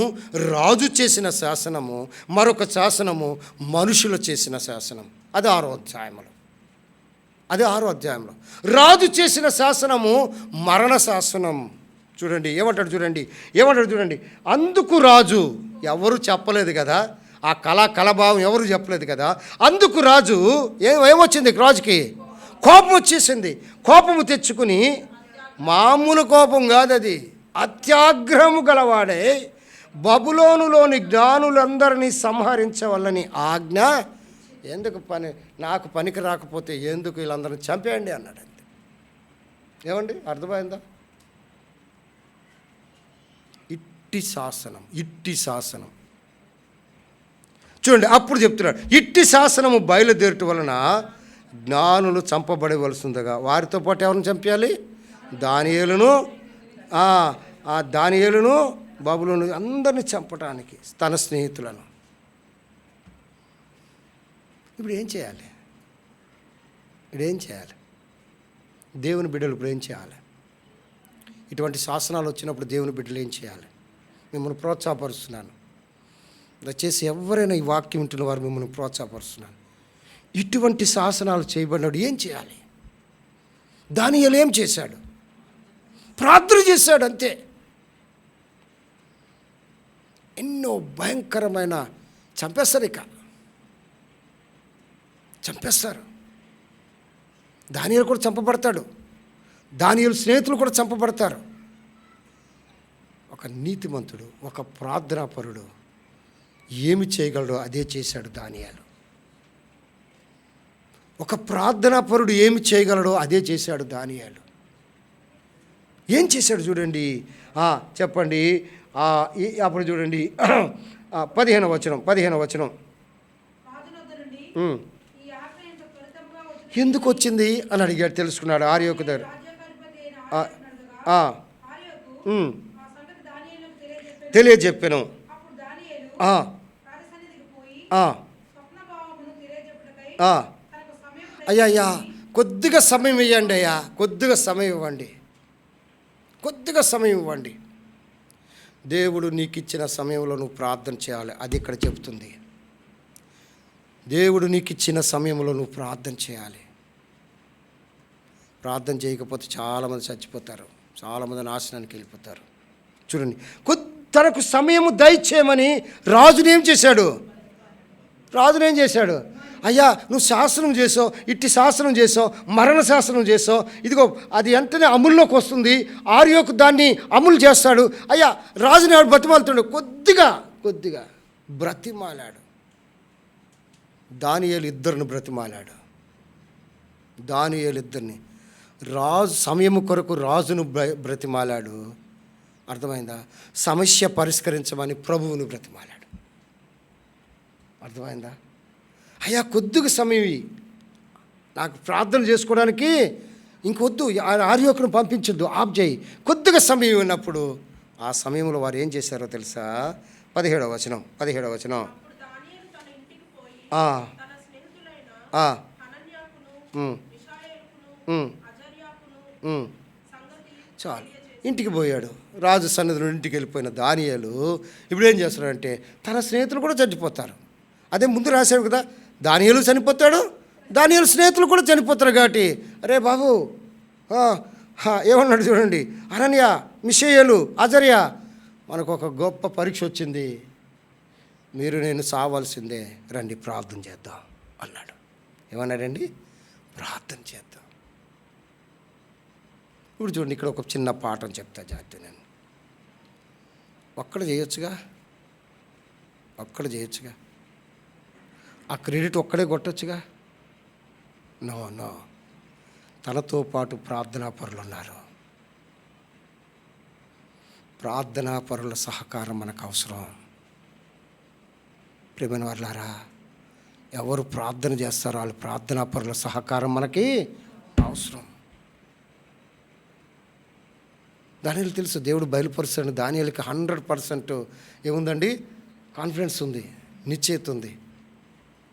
రాజు చేసిన శాసనము, మరొక శాసనము మనుషులు చేసిన శాసనం. అది 6వ అధ్యాయంలో. రాజు చేసిన శాసనము మరణ శాసనం. చూడండి ఏమంటాడు చూడండి. అందుకు రాజు, ఎవరు చెప్పలేదు కదా, ఆ కళాభావం ఎవరు చెప్పలేదు కదా. అందుకు రాజు ఏమొచ్చింది? రాజుకి కోపం వచ్చేసింది. కోపము తెచ్చుకుని, మామూలు కోపం కాదు అది, అత్యాగ్రహము గలవాడే బబులోనులోని జ్ఞానులందరినీ సంహరించవల్లని ఆజ్ఞ ఎందుకు నాకు పనికి రాకపోతే ఎందుకు వీళ్ళందరినీ చంపేయండి అన్నాడు. అంతే. ఏమండి అర్థమైందా? ఇట్టి శాసనం చూడండి. అప్పుడు చెప్తున్నాడు, ఇట్టి శాసనము బయలుదేరటం వలన జ్ఞానులు చంపబడవలసిందిగా వారితో పాటు ఎవరిని చంపేయాలి? దానియేలును బబులోను అందరిని చంపడానికి, తన స్నేహితులను. ఇప్పుడు ఏం చేయాలి? దేవుని బిడ్డలు ఇప్పుడు ఏం చేయాలి? ఇటువంటి శాసనాలు వచ్చినప్పుడు దేవుని బిడ్డలు ఏం చేయాలి? మిమ్మల్ని ప్రోత్సాహపరుస్తున్నాను. దయచేసి ఎవరైనా ఈ వాక్యం వింటున్న వారు మిమ్మల్ని ప్రోత్సాహపరుస్తున్నాను. ఇటువంటి శాసనాలు చేయబడినప్పుడు ఏం చేయాలి? దానియేలు ఏం చేశాడు? ప్రార్థన చేశాడు, అంతే. ఎన్నో భయంకరమైన చంపేస్తారు, చంపేస్తారు. దానియేలు కూడా చంపబడతాడు, దానియేలు స్నేహితులు కూడా చంపబడతారు. ఒక నీతిమంతుడు, ఒక ప్రార్థనాపరుడు ఏమి చేయగలడో అదే చేశాడు దానియేలు. ఒక ప్రార్థనాపరుడు ఏమి చేయగలడో అదే చేశాడు దానియేలు. ఏం చేశాడు చూడండి, చెప్పండి. అప్పుడు చూడండి 15వ వచనం. ఎందుకు వచ్చింది అని అడిగాడు, తెలుసుకున్నాడు ఆర్యోకు దగ్గర. తెలియజెప్పాను. అయ్యా కొద్దిగా సమయం ఇవ్వండి, కొద్దిగా సమయం ఇవ్వండి. దేవుడు నీకు ఇచ్చిన సమయంలో నువ్వు ప్రార్థన చేయాలి, అది ఇక్కడ చెబుతుంది. దేవుడు నీకు ఇచ్చిన సమయంలో నువ్వు ప్రార్థన చేయాలి. ప్రార్థన చేయకపోతే చాలామంది చచ్చిపోతారు, చాలామంది నాశనానికి వెళ్ళిపోతారు. చూడండి, తనకు సమయము దయచేయమని రాజునేం చేశాడు? అయ్యా నువ్వు శాసనం చేసావు, ఇట్టి శాసనం చేసావు, మరణ శాసనం చేసావు, ఇదిగో అది వెంటనే అమల్లోకి వస్తుంది. ఆర్యోకు దాన్ని అమలు చేస్తాడు. అయ్యా రాజుని ఆడు బతిమాలుతాడు, కొద్దిగా బ్రతిమాలాడు. దానియేలు ఇద్దరిని బ్రతిమాలాడు. రాజు సమయము కొరకు రాజును బ్రతిమాలాడు. అర్థమైందా? సమస్య పరిష్కరించమని ప్రభువును బ్రతిమాలాడు. అర్థమైందా? అయ్యా కొద్దిగా సమయం నాకు ప్రార్థన చేసుకోవడానికి, ఇంకొద్దు, ఆర్యోకును పంపించొద్దు, ఆఫ్ చేయి, కొద్దిగా సమయం ఉన్నప్పుడు ఆ సమయంలో వారు ఏం చేశారో తెలుసా? 17వ వచనం. చాలు, ఇంటికి పోయాడు. రాజు సన్నిధిలో ఇంటికి వెళ్ళిపోయిన దానియేలు ఇప్పుడు ఏం చేస్తున్నాడంటే తన స్నేహితులు కూడా చనిపోతారు. అదే ముందు రాశాడు కదా, దానియేలు చనిపోతాడు, దానియేలు స్నేహితులు కూడా చనిపోతారు. కాబట్టి అరే బాబు ఏమన్నాడు చూడండి, అనన్య, మిషాయేలు, అజర్యా, మనకు ఒక గొప్ప పరీక్ష వచ్చింది, మీరు నేను సావాల్సిందే, రండి ప్రార్థన చేద్దాం అన్నాడు. ఏమన్నాడండి? ప్రార్థన చేద్దాం. ఇప్పుడు చూడండి, ఇక్కడ ఒక చిన్న పాఠం చెప్తా జాగ్రత్త. నేను ఒక్కడ చేయొచ్చుగా, ఆ క్రెడిట్ ఒక్కడే కొట్టొచ్చుగా. నో, తనతో పాటు ప్రార్థనాపరులు ఉన్నారు. ప్రార్థనాపరుల సహకారం మనకు అవసరం. ప్రియమైన వారులారా, ఎవరు ప్రార్థన చేస్తారో వాళ్ళు ప్రార్థనాపరుల సహకారం మనకి అవసరం. దానియేలు తెలుసు, దేవుడు బయలుపరుస్తాడు. దానియేలుకి 100% ఏముందండి? కాన్ఫిడెన్స్ ఉంది, నిశ్చయిత ఉంది.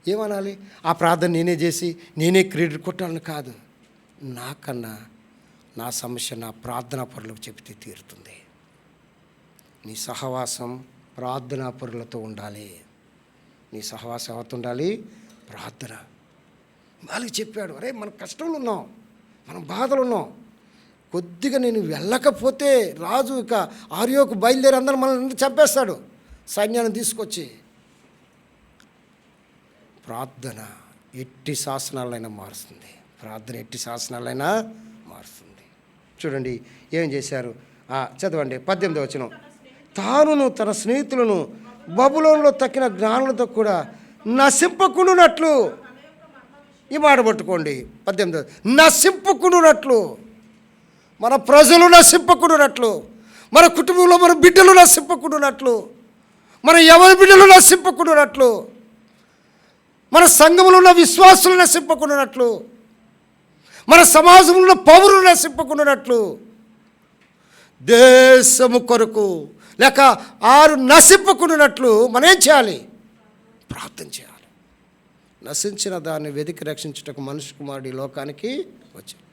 ఏమనాలి? ఆ ప్రార్థన నేనే చేసి నేనే క్రెడిట్ కొట్టాలని కాదు, నాకన్నా నా సమస్య నా ప్రార్థనా పరులకు చెబితే తీరుతుంది. నీ సహవాసం ప్రార్థనాపరులతో ఉండాలి. నీ సహవాసం ఎవరితో ఉండాలి? ప్రార్థన. వాళ్ళకి చెప్పాడు, అరే మనం కష్టంలో ఉన్నాం, మనం బాధలు ఉన్నాం, కొద్దిగా నేను వెళ్ళకపోతే రాజు ఇక ఆర్యోకు బయలుదేరి అందరూ మనల్ని చంపేస్తాడు, సైన్యాన్ని తీసుకొచ్చి. ప్రార్థన ఎట్టి శాసనాలైనా మారుస్తుంది. చూడండి ఏం చేశారు, చదవండి 18వ వచనం. తానును తన స్నేహితులను బబులోనులో తక్కిన జ్ఞానులతో కూడా నశింపకుండునట్లు, ఈ మాట పట్టుకోండి. 18, నశింపకుండునట్లు, మన ప్రజలు నశింపకుండునట్లు, మన కుటుంబంలో మన బిడ్డలు నశింపకుండునట్లు, మన ఎవరి బిడ్డలు నశింపకుండునట్లు, మన సంఘంలో ఉన్న విశ్వాసులు నశింపకుండునట్లు, మన సమాజంలో ఉన్న పౌరులు నశింపకుండునట్లు, దేశము కొరకు లేక ఆరు నశింపకుండునట్లు మనం ఏం చేయాలి? ప్రార్థన చేయాలి. నశించిన దాన్ని వెతికి రక్షించుటకు మనుష్య కుమారుడు ఈ లోకానికి వచ్చాడు.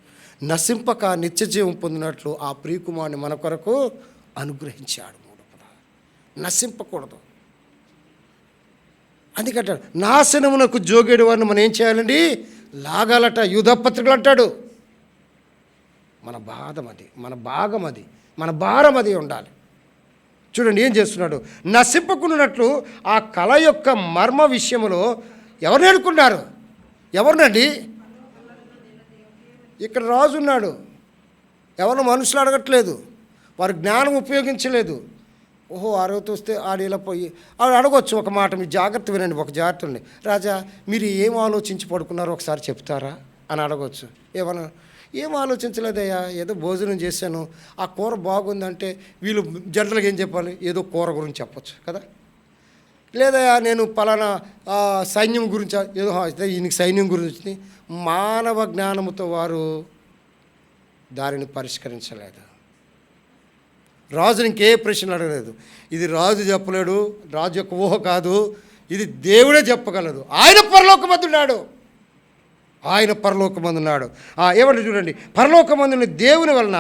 నశింపక నిత్యజీవం పొందినట్లు ఆ ప్రియకుమారుని మన కొరకు అనుగ్రహించాడు. నశింపకూడదు. అందుకంటాడు నాశనమునకు జోగేడు వారిని మనం ఏం చేయాలండి? లాగాలట. యూదాపత్రికలు అంటాడు. మన బాధం అది, మన భాగం అది, మన భారం అది ఉండాలి. చూడండి ఏం చేస్తున్నాడు. నశింపకున్నట్లు ఆ కళ యొక్క మర్మ విషయంలో ఎవరు నేర్చుకున్నారు? ఎవరినండి? ఇక్కడ రాజు ఉన్నాడు. ఎవరు మనుషులు అడగట్లేదు, వారు జ్ఞానం ఉపయోగించలేదు. ఓహో అరవతి వస్తే ఆడు ఇలా పోయి ఆడు అడగొచ్చు ఒక మాట, మీరు జాగ్రత్త వినండి, ఒక జాగ్రత్త ఉంది. రాజా మీరు ఏం ఆలోచించి పడుకున్నారో ఒకసారి చెప్తారా అని అడగొచ్చు. ఏం ఆలోచించలేదయ్యా, ఏదో భోజనం చేశాను, ఆ కూర బాగుందంటే వీళ్ళు జనరల్గా ఏం చెప్పాలి? ఏదో కూర గురించి చెప్పచ్చు కదా. లేదయ్యా నేను పలానా సైన్యం గురించి, ఏదో అయితే ఈయనకి సైన్యం గురించి. మానవ జ్ఞానముతో వారు దానిని పరిష్కరించలేదు. రాజుని ఇంకే ప్రశ్నలు అడగలేదు. ఇది రాజు చెప్పలేడు, రాజు యొక్క ఊహ కాదు, ఇది దేవుడే చెప్పగలదు. ఆయన పరలోకమందున్నాడు, ఆయన పరలోకమందున్నాడు. ఏమంటే చూడండి, పరలోకమందుని దేవుని వలన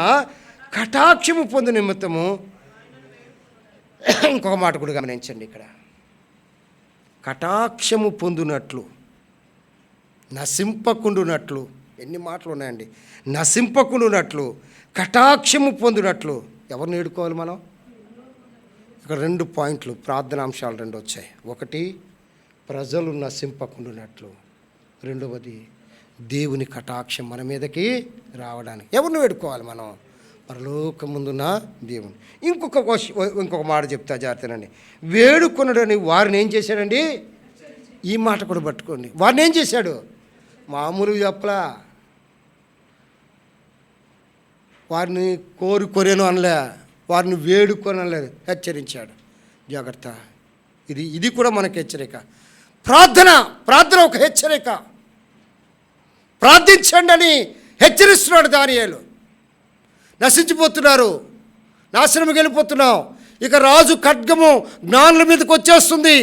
కటాక్షము పొందు నిమిత్తము. ఇంకొక మాట కూడా గమనించండి, ఇక్కడ కటాక్షము పొందునట్లు, నశింపకుండునట్లు, ఎన్ని మాటలు ఉన్నాయండి. నశింపకుండునట్లు, కటాక్షము పొందునట్లు ఎవరిని వేడుకోవాలి మనం? ఇక్కడ 2 పాయింట్లు, ప్రార్థనాంశాలు 2 వచ్చాయి. ఒకటి ప్రజలు నశింపకుండునట్లు, రెండవది దేవుని కటాక్షం మన మీదకి రావడానికి ఎవరిని వేడుకోవాలి మనం? పరలోకమందున్న దేవుని. ఇంకొక మాట చెప్తా జాగ్రత్తనండి. వేడుకొనడని వారిని ఏం చేశాడండి? ఈ మాట కూడా పట్టుకోండి. వారిని ఏం చేశాడు? మామూలుగా చెప్పలా, వారిని కోరేను అనలే, వారిని వేడుకొని అనలేదు, హెచ్చరించాడు. జాగ్రత్త, ఇది కూడా మనకు హెచ్చరిక. ప్రార్థన ఒక హెచ్చరిక. ప్రార్థించండి అని హెచ్చరిస్తున్నాడు దానియేలు. నశించిపోతున్నారు, నాశనం వెళ్ళిపోతున్నాం. ఇక రాజు ఖడ్గము జ్ఞానుల మీదకి వచ్చేస్తుంది,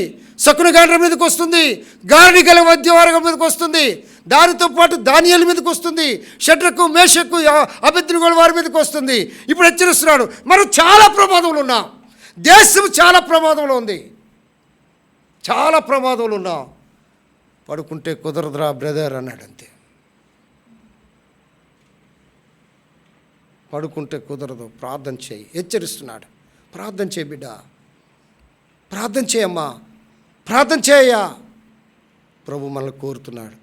శకునగాండ్ర మీదకి వస్తుంది, గారడి గల మధ్యవర్గం మీదకి వస్తుంది, దానితో పాటు దానియేలు మీదకి వస్తుంది, షడ్రకు మేషకు అబేద్నెగో వారి మీదకి వస్తుంది. ఇప్పుడు హెచ్చరిస్తున్నాడు, మనం చాలా ప్రమాదంలో ఉన్నాం, దేశం చాలా ప్రమాదంలో ఉంది, చాలా ప్రమాదంలో ఉన్నాం. పడుకుంటే కుదరదురా బ్రదర్ అన్నాడు, అంతే. పడుకుంటే కుదరదు, ప్రార్థన చేయి, హెచ్చరిస్తున్నాడు. ప్రార్థన చేయి బిడ్డ, ప్రార్థన చేయమ్మా, ప్రార్థన చేయయ్యా. ప్రభు మనల్ని కోరుతున్నాడు.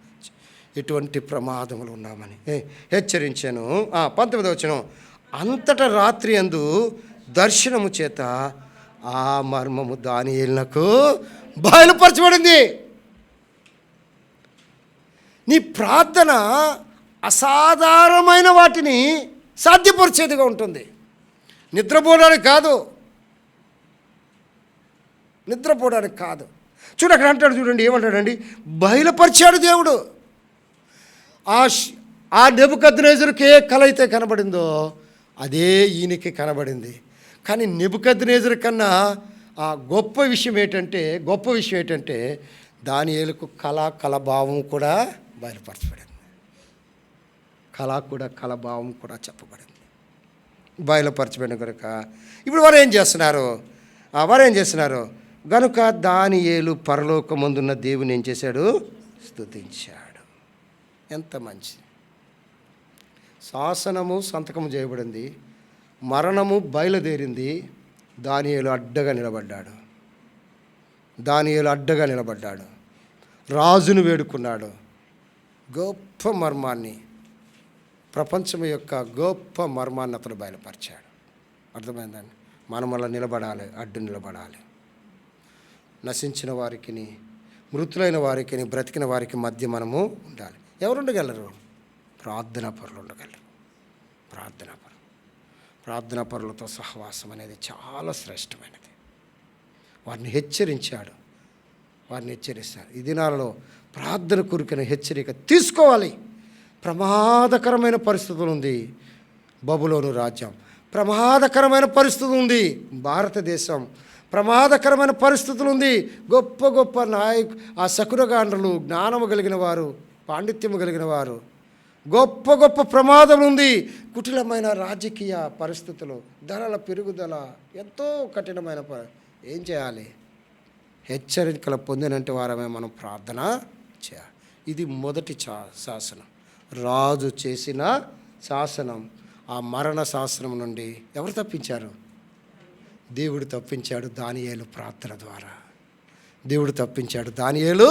ఎటువంటి ప్రమాదములు ఉన్నామని హెచ్చరించాను. 19వ వచనం, అంతటా రాత్రి యందు దర్శనము చేత ఆ మర్మము దానియేలునకు బయలుపరచబడింది. నీ ప్రార్థన అసాధారణమైన వాటిని సాధ్యపరిచేదిగా ఉంటుంది. నిద్రపోవడానికి కాదు, నిద్రపోవడానికి కాదు. చూడు అక్కడ అంటాడు, చూడండి ఏమంటాడండి, బయలుపరిచాడు దేవుడు. ఆ నెబుకద్నెజరుకి ఏ కల అయితే కనబడిందో అదే ఈయనకి కనబడింది. కానీ నెబుకద్నెజరు కన్నా గొప్ప విషయం ఏంటంటే దానియేలుకు కళాభావం కూడా బయలుపరచబడింది. కళాభావం కూడా చెప్పబడింది, బయలుపరచబడిన కనుక ఇప్పుడు వారు ఏం చేస్తున్నారు? గనుక దానియేలు పరలోకమందున్న దేవుని ఏం చేశాడు? స్తుతించాడు. ఎంత మంచిది. శాసనము సంతకము చేయబడింది, మరణము బయలుదేరింది, దానియేలు అడ్డగా నిలబడ్డాడు. రాజును వేడుకున్నాడు. గొప్ప మర్మాన్ని, ప్రపంచం యొక్క గొప్ప మర్మాన్ని అతను బయలుపరిచాడు. అర్థమైందండి? మనం అలా అడ్డు నిలబడాలి. నశించిన వారికి, మృతులైన వారికి, బ్రతికిన వారికి మధ్య మనము ఉండాలి. ఎవరు ఉండగలరు? ప్రార్థనా పరులు ఉండగలరు. ప్రార్థనా పరులతో సహవాసం అనేది చాలా శ్రేష్టమైనది. వారిని హెచ్చరిస్తాడు. ఈ దినాలలో ప్రార్థన కొరికిన హెచ్చరిక తీసుకోవాలి. ప్రమాదకరమైన పరిస్థితులు ఉంది బబులోను రాజ్యం, ప్రమాదకరమైన పరిస్థితి ఉంది భారతదేశం, ప్రమాదకరమైన పరిస్థితులు ఉంది. గొప్ప ఆ శకునగాండ్రులు, జ్ఞానము కలిగిన వారు, పాండిత్యము కలిగిన వారు, గొప్ప ప్రమాదం ఉంది. కుటిలమైన రాజకీయ పరిస్థితులు, ధరల పెరుగుదల, ఎంతో కఠినమైన ఏం చేయాలి? హెచ్చరికలు పొందినంటే వారమే మనం ప్రార్థన చేయాలి. ఇది మొదటి శాసనం, రాజు చేసిన శాసనం. ఆ మరణ శాసనం నుండి ఎవరు తప్పించారు? దేవుడు తప్పించాడు దానియేలు ప్రార్థన ద్వారా. దేవుడు తప్పించాడు దానియేలు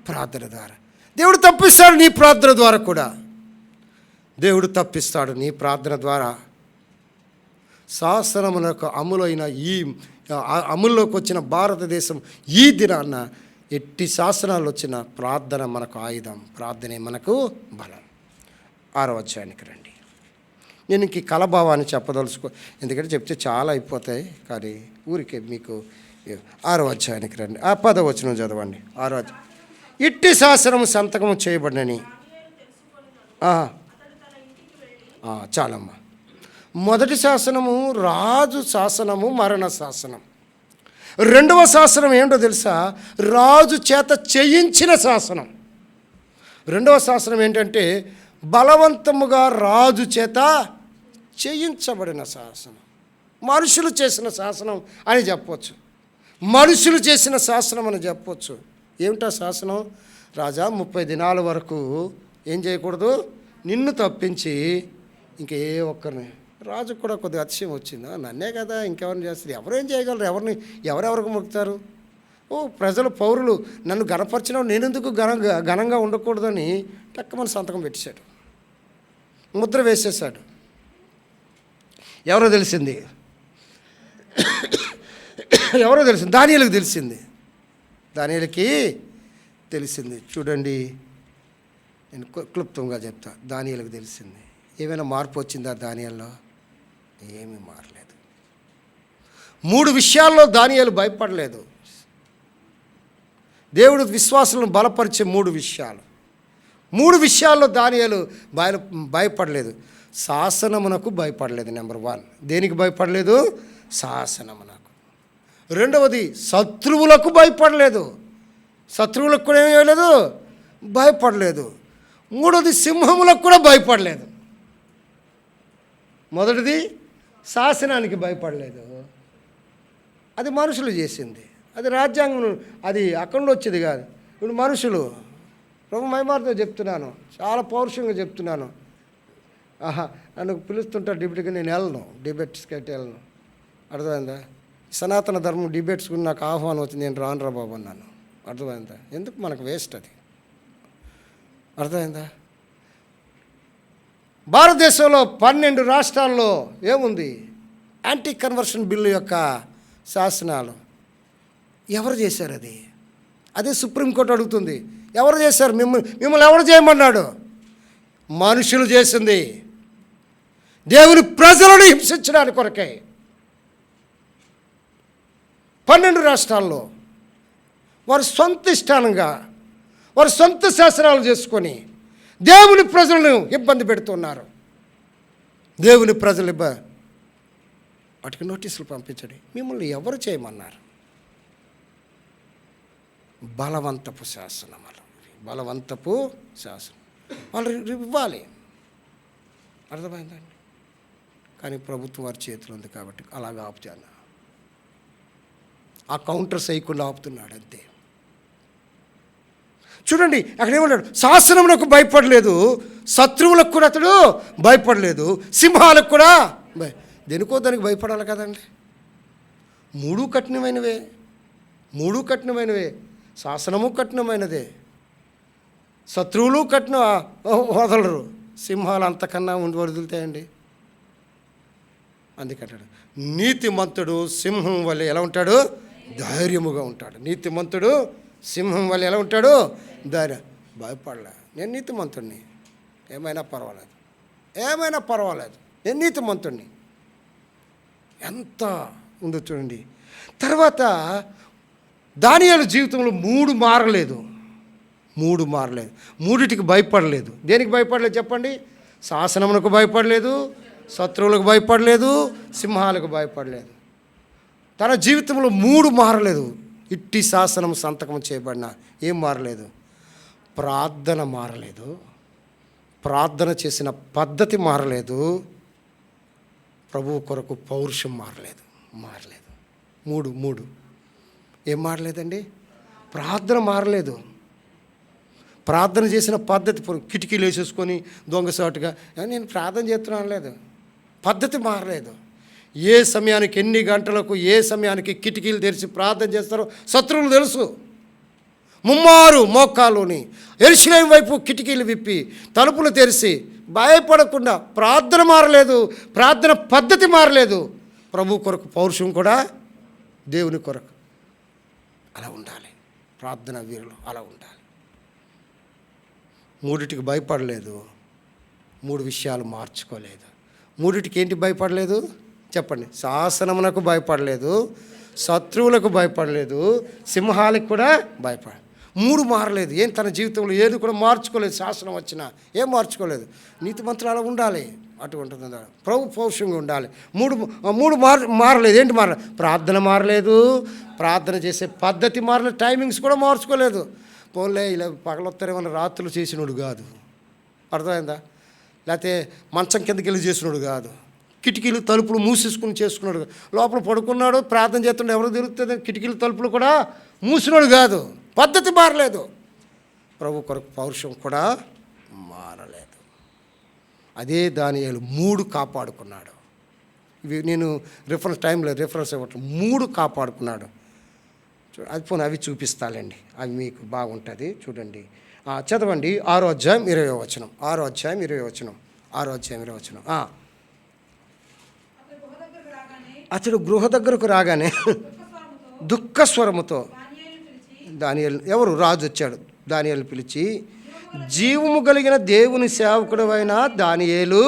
ప్రార్థన ద్వారా. దేవుడు తప్పిస్తాడు నీ ప్రార్థన ద్వారా కూడా. దేవుడు తప్పిస్తాడు నీ ప్రార్థన ద్వారా. శాసనములకు అమలైన ఈ అమల్లోకి వచ్చిన భారతదేశం ఈ దినాన్న ఎట్టి శాసనాలు వచ్చిన ప్రార్థన మనకు ఆయుధం, ప్రార్థనే మనకు బలం. 6వ అధ్యాయానికి రండి. నేను ఇంక కలభావాన్ని చెప్పదలుచుకో, ఎందుకంటే చెప్తే చాలా అయిపోతాయి, కానీ ఊరికే మీకు 6వ అధ్యాయానికి రండి. 10వ వచనం చదవండి. 6వ అధ్యాయం. ఇట్టి శాసనము సంతకము చేయబడినని. చాలమ్మా. మొదటి శాసనము రాజు శాసనము, మరణ శాసనం. రెండవ శాసనం ఏంటో తెలుసా? రాజు చేత చేయించిన శాసనం. రెండవ శాసనం ఏంటంటే బలవంతముగా రాజు చేత చేయించబడిన శాసనం. మనుషులు చేసిన శాసనం అని చెప్పవచ్చు. మనుషులు చేసిన శాసనం అని చెప్పవచ్చు. ఏమిటా శాసనం? రాజా 30 దినాల వరకు ఏం చేయకూడదు, నిన్ను తప్పించి ఇంకే ఒక్కరిని. రాజు కూడా కొద్దిగా అతిశయం వచ్చిందా, నన్నే కదా ఇంకెవరిని చేస్తారు, ఎవరేం చేయగలరు, ఎవరెవరికి మొక్కుతారు? ప్రజలు పౌరులు నన్ను గణపరిచిన నేనెందుకు ఘనంగా ఉండకూడదని టక్కమని సంతకం పెట్టేశాడు, ముద్ర వేసేసాడు. ఎవరో తెలిసింది దానియేలుకి తెలిసింది. దానియేలుకి తెలిసింది. చూడండి, నేను క్లుప్తంగా చెప్తా. దానియేలుకి తెలిసింది. ఏమైనా మార్పు వచ్చిందా దానియేలులో? ఏమీ మారలేదు. 3 విషయాల్లో దానియేలు భయపడలేదు. దేవుడు విశ్వాసులను బలపరిచే 3 విషయాలు. 3 విషయాల్లో దానియేలు భయపడలేదు. శాసనమునకు భయపడలేదు. నెంబర్ 1. దేనికి భయపడలేదు? శాసనమునకు. రెండవది, శత్రువులకు భయపడలేదు. శత్రువులకు కూడా ఏమీ చేయలేదు, భయపడలేదు. మూడవది, సింహములకు కూడా భయపడలేదు. మొదటిది శాసనానికి భయపడలేదు. అది మనుషులు చేసింది, అది రాజ్యాంగం, అది అక్కడ నుండి వచ్చేది కాదు. ఇప్పుడు మనుషులు, ప్రభు మహిమార్తో చెప్తున్నాను, చాలా పౌరుషంగా చెప్తున్నాను. నన్ను పిలుస్తుంటారు డిబేట్కి, నేను వెళ్ళను, డిబేట్స్కి అయితే వెళ్ళను. అర్థమైందా? సనాతన ధర్మం డిబేట్స్ గురించి నాకు ఆహ్వానం వచ్చింది, నేను రానురా బాబు అన్నాను. అర్థమైందా? ఎందుకు, మనకు వేస్ట్ అది. అర్థమైందా? భారతదేశంలో 12 రాష్ట్రాల్లో ఏముంది? యాంటీ కన్వర్షన్ బిల్లు యొక్క శాసనాలు. ఎవరు చేశారు అది? అదే సుప్రీంకోర్టు అడుగుతుంది. ఎవరు చేశారు? మిమ్మల్ని ఎవరు చేయమన్నాడు? మనుషులు చేసింది. దేవుని ప్రజలను హింసించడానికి కొరకే 12 రాష్ట్రాల్లో వారు సొంత ఇష్టానంగా, వారు సొంత శాసనాలు చేసుకొని దేవుని ప్రజలను ఇబ్బంది పెడుతున్నారు. దేవుని ప్రజలు వాటికి నోటీసులు పంపించండి. మిమ్మల్ని ఎవరు చేయమన్నారు? బలవంతపు శాసనం. బలవంతపు శాసనం వాళ్ళు ఇవ్వాలి. అర్థమైందండి? కానీ ప్రభుత్వం వారి చేతిలో ఉంది కాబట్టి అలాగ ఆపుతాను. ఆ కౌంటర్ చేయకుండా ఆపుతున్నాడు అంతే. చూడండి, అక్కడ ఏమన్నాడు? శాసనమునకు భయపడలేదు, శత్రువులకు కూడా అతడు భయపడలేదు, సింహాలకు కూడా దేనికో దానికి భయపడాలి కదండి. 3 కఠినమైనవే. శాసనము కఠినమైనదే, శత్రువులు కఠిన వదలరు, సింహాలు అంతకన్నా వదులుతాయండి. అందుకంటాడు, నీతిమంతుడు సింహం వల్ల ఎలా ఉంటాడు? ధైర్యముగా ఉంటాడు. నీతిమంతుడు సింహం వల్ల ఎలా ఉంటాడు? భయపడలే. నేను నీతిమంతుడిని, ఏమైనా పర్వాలేదు, నేను నీతిమంతుడిని. ఎంత ఉందో చూడండి. తర్వాత దానియేలు జీవితంలో 3 మారలేదు. 3టికి భయపడలేదు. దేనికి భయపడలేదు చెప్పండి? శాసనమునకు భయపడలేదు, శత్రువులకు భయపడలేదు, సింహాలకు భయపడలేదు. తన జీవితంలో 3 మారలేదు. ఇట్టి శాసనం సంతకం చేయబడిన ఏం మారలేదు? ప్రార్థన మారలేదు, ప్రార్థన చేసిన పద్ధతి మారలేదు, ప్రభువు కొరకు పౌరుషం మారలేదు. 3 ఏం మారలేదండి? ప్రార్థన మారలేదు. ప్రార్థన చేసిన పద్ధతి, కిటికీలు వేసేసుకొని దొంగసాటుగా నేను ప్రార్థన చేస్తున్నాను లేదు, పద్ధతి మారలేదు. ఏ సమయానికి ఎన్ని గంటలకు ఏ సమయానికి కిటికీలు తెరిచి ప్రార్థన చేస్తారో శత్రువులు తెలుసు. ముమ్మారు మోకాలుని యెరూషలేము వైపు కిటికీలు విప్పి తలుపులు తెరిచి భయపడకుండా ప్రార్థన మారలేదు, ప్రార్థన పద్ధతి మారలేదు. ప్రభు కొరకు పౌరుషం కూడా దేవుని కొరకు అలా ఉండాలి. ప్రార్థన వీరులు అలా ఉండాలి. మూడిటికి భయపడలేదు, 3 విషయాలు మార్చుకోలేదు. మూడిటికి ఏంటి భయపడలేదు చెప్పండి? శాసనమునకు భయపడలేదు, శత్రువులకు భయపడలేదు, సింహాలకు కూడా భయపడ. 3 మారలేదు. ఏం తన జీవితంలో ఏది కూడా మార్చుకోలేదు. శాసనం వచ్చినా ఏం మార్చుకోలేదు. నీతిమంతులు అలా ఉండాలి. అటువంటి ప్రభు పౌరుషంగా ఉండాలి. మూడు మారలేదు. ఏంటి మారలేదు? ప్రార్థన మారలేదు, ప్రార్థన చేసే పద్ధతి మారలేదు, టైమింగ్స్ కూడా మార్చుకోలేదు. పోన్లే ఇలా పగలొత్తరేమన్నా రాత్రులు చేసినోడు కాదు, అర్థమైందా? లేకపోతే మంచం కిందకి వెళ్ళి చేసినోడు కాదు, కిటికీలు తలుపులు మూసేసుకుని చేసుకున్నాడు, లోపల పడుకున్నాడు ప్రార్థన చేస్తున్నాడు, ఎవరు తిరుగుతుంది? కిటికీలు తలుపులు కూడా మూసినోడు కాదు. పద్ధతి మారలేదు. ప్రభు కొరకు పౌరుషం కూడా మారలేదు. అదే దానియేలు 3 కాపాడుకున్నాడు. ఇవి నేను టైంలో రిఫరెన్స్ ఇవ్వట్లేదు. 3 కాపాడుకున్నాడు. అది పోనీ అవి చూపిస్తాలండి, అవి మీకు బాగుంటుంది చూడండి. చదవండి 6వ అధ్యాయం 20వ వచనం. 6వ అధ్యాయం 20వ వచనం. 6వ అధ్యాయం 20వ వచనం. అతడు గృహ దగ్గరకు రాగానే దుఃఖస్వరముతో దానియేలు, ఎవరు? రాజు వచ్చాడు. దానియేలు పిలిచి, జీవము కలిగిన దేవుని సేవకుడు అయిన దానియేలు,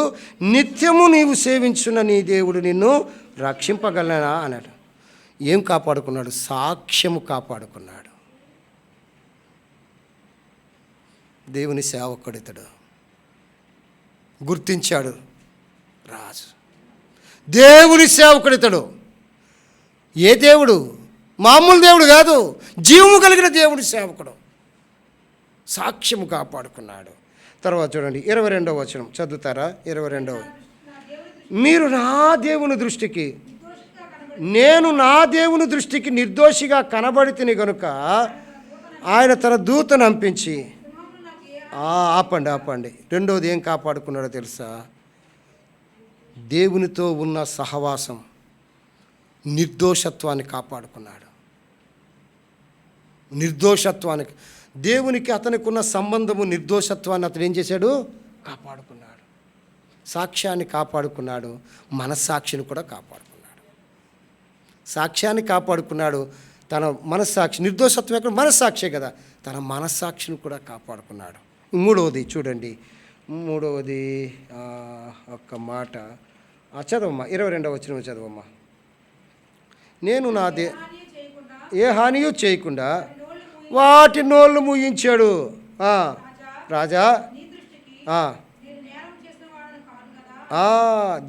నిత్యము నీవు సేవించున్న నీ దేవుడు నిన్ను రక్షింపగలనా అన్నాడు. ఏం కాపాడుకున్నాడు? సాక్ష్యము కాపాడుకున్నాడు. దేవుని సేవకుడు ఇతడు గుర్తించాడు రాజు. దేవుని సేవకుడు ఇతడు. ఏ దేవుడు? మామూలు దేవుడు కాదు, జీవము కలిగిన దేవుడి సేవకుడు. సాక్ష్యము కాపాడుకున్నాడు. తర్వాత చూడండి 22వ వచనం చదువుతారా? 22వ, మీరు నా దేవుని దృష్టికి, నేను నా దేవుని దృష్టికి నిర్దోషిగా కనబడితిని గనుక ఆయన తన దూతను పంపించి. ఆపండి. రెండోది ఏం కాపాడుకున్నాడో తెలుసా? దేవునితో ఉన్న సహవాసం, నిర్దోషత్వాన్ని కాపాడుకున్నాడు. నిర్దోషత్వానికి, దేవునికి అతనికి ఉన్న సంబంధము, నిర్దోషత్వాన్ని అతను ఏం చేశాడు? కాపాడుకున్నాడు. సాక్ష్యాన్ని కాపాడుకున్నాడు, మనస్సాక్షిని కూడా కాపాడుకున్నాడు. సాక్ష్యాన్ని కాపాడుకున్నాడు, తన మనస్సాక్షి. నిర్దోషత్వం ఎక్కడ? మనస్సాక్షే కదా. తన మనస్సాక్షిని కూడా కాపాడుకున్నాడు. 3వది చూడండి. 3వది ఒక్క మాట చదవమ్మా. 22వ వచనం చదవమ్మా. నేను ఏ హానియూ చేయకుండా వాటి నోళ్ళు ముగించాడు. రాజా,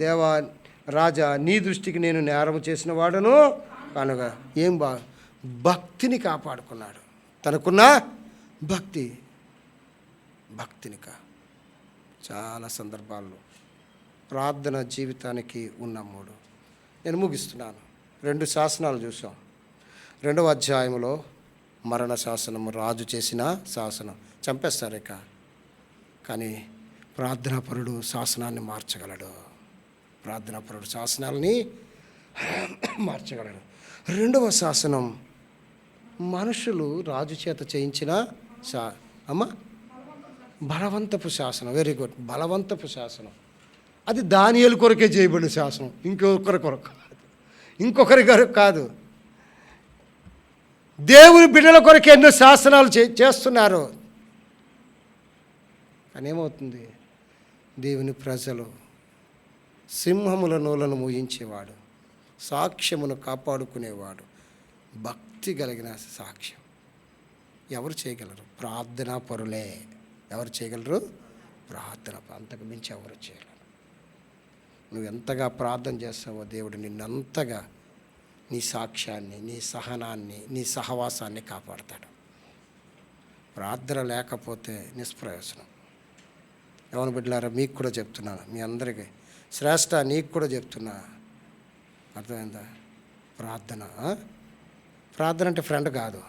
దేవా రాజా, నీ దృష్టికి నేను నేరం చేసిన వాడను కనుక. ఏం భక్తిని కాపాడుకున్నాడు. తనకున్న భక్తిని చాలా సందర్భాల్లో ప్రార్థన జీవితానికి ఉన్న 3. నేను ముగిస్తున్నాను. 2 శాసనాలు చూసాం. 2వ అధ్యాయంలో మరణ శాసనము, రాజు చేసిన శాసనం, చంపేస్తారు ఇక. కానీ ప్రార్థనాపరుడు శాసనాన్ని మార్చగలడు. ప్రార్థనాపరుడు శాసనాలని మార్చగలడు. 2వ శాసనం మనుషులు రాజు చేత చేయించిన బలవంతపు శాసనం. Very good. బలవంతపు శాసనం. అది దానియేలు కొరకే చేయబడిన శాసనం, ఇంకొకరి కొరకు కాదు. దేవుని బిడ్డల కొరకు ఎన్నో శాసనాలు చేస్తున్నారు. కానీ ఏమవుతుంది? దేవుని ప్రజలు సింహముల నోలను మూయించేవాడు, సాక్ష్యమును కాపాడుకునేవాడు, భక్తి కలిగిన సాక్ష్యం ఎవరు చేయగలరు? ప్రార్థనా పరులే. ఎవరు చేయగలరు? ప్రార్థన. అంతకు మించి ఎవరు చేయగలరు? నువ్వు ఎంతగా ప్రార్థన చేస్తావో దేవుడు నిన్నంతగా నీ సాక్ష్యాన్ని, నీ సహనాన్ని, నీ సహవాసాన్ని కాపాడతాడు. ప్రార్థన లేకపోతే నిష్ప్రయోజనం. ఎవరి బిడ్డలారా, మీకు కూడా చెప్తున్నాను, మీ అందరికీ శ్రేష్ఠ, నీకు కూడా చెప్తున్నా. అర్థమైందా? ప్రార్థన అంటే ఫ్రెండ్ కాదు.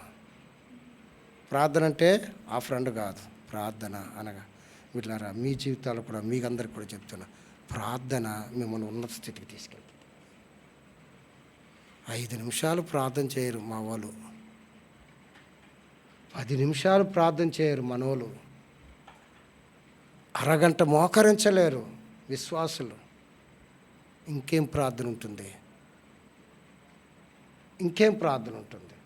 ప్రార్థన అంటే ఆ ఫ్రెండ్ కాదు. ప్రార్థన అనగా బిడ్డలారా, మీ జీవితాలు కూడా మీకు అందరికి కూడా చెప్తున్నా, ప్రార్థన మిమ్మల్ని ఉన్నత స్థితికి తీసుకెళ్తుంది. 5 నిమిషాలు ప్రార్థన చేయరు మా వాళ్ళు, 10 నిమిషాలు ప్రార్థన చేయరు మనోళ్ళు, అరగంట మోకరించలేరు విశ్వాసులు. ఇంకేం ప్రార్థన ఉంటుంది? ఇంకేం ప్రార్థన ఉంటుంది?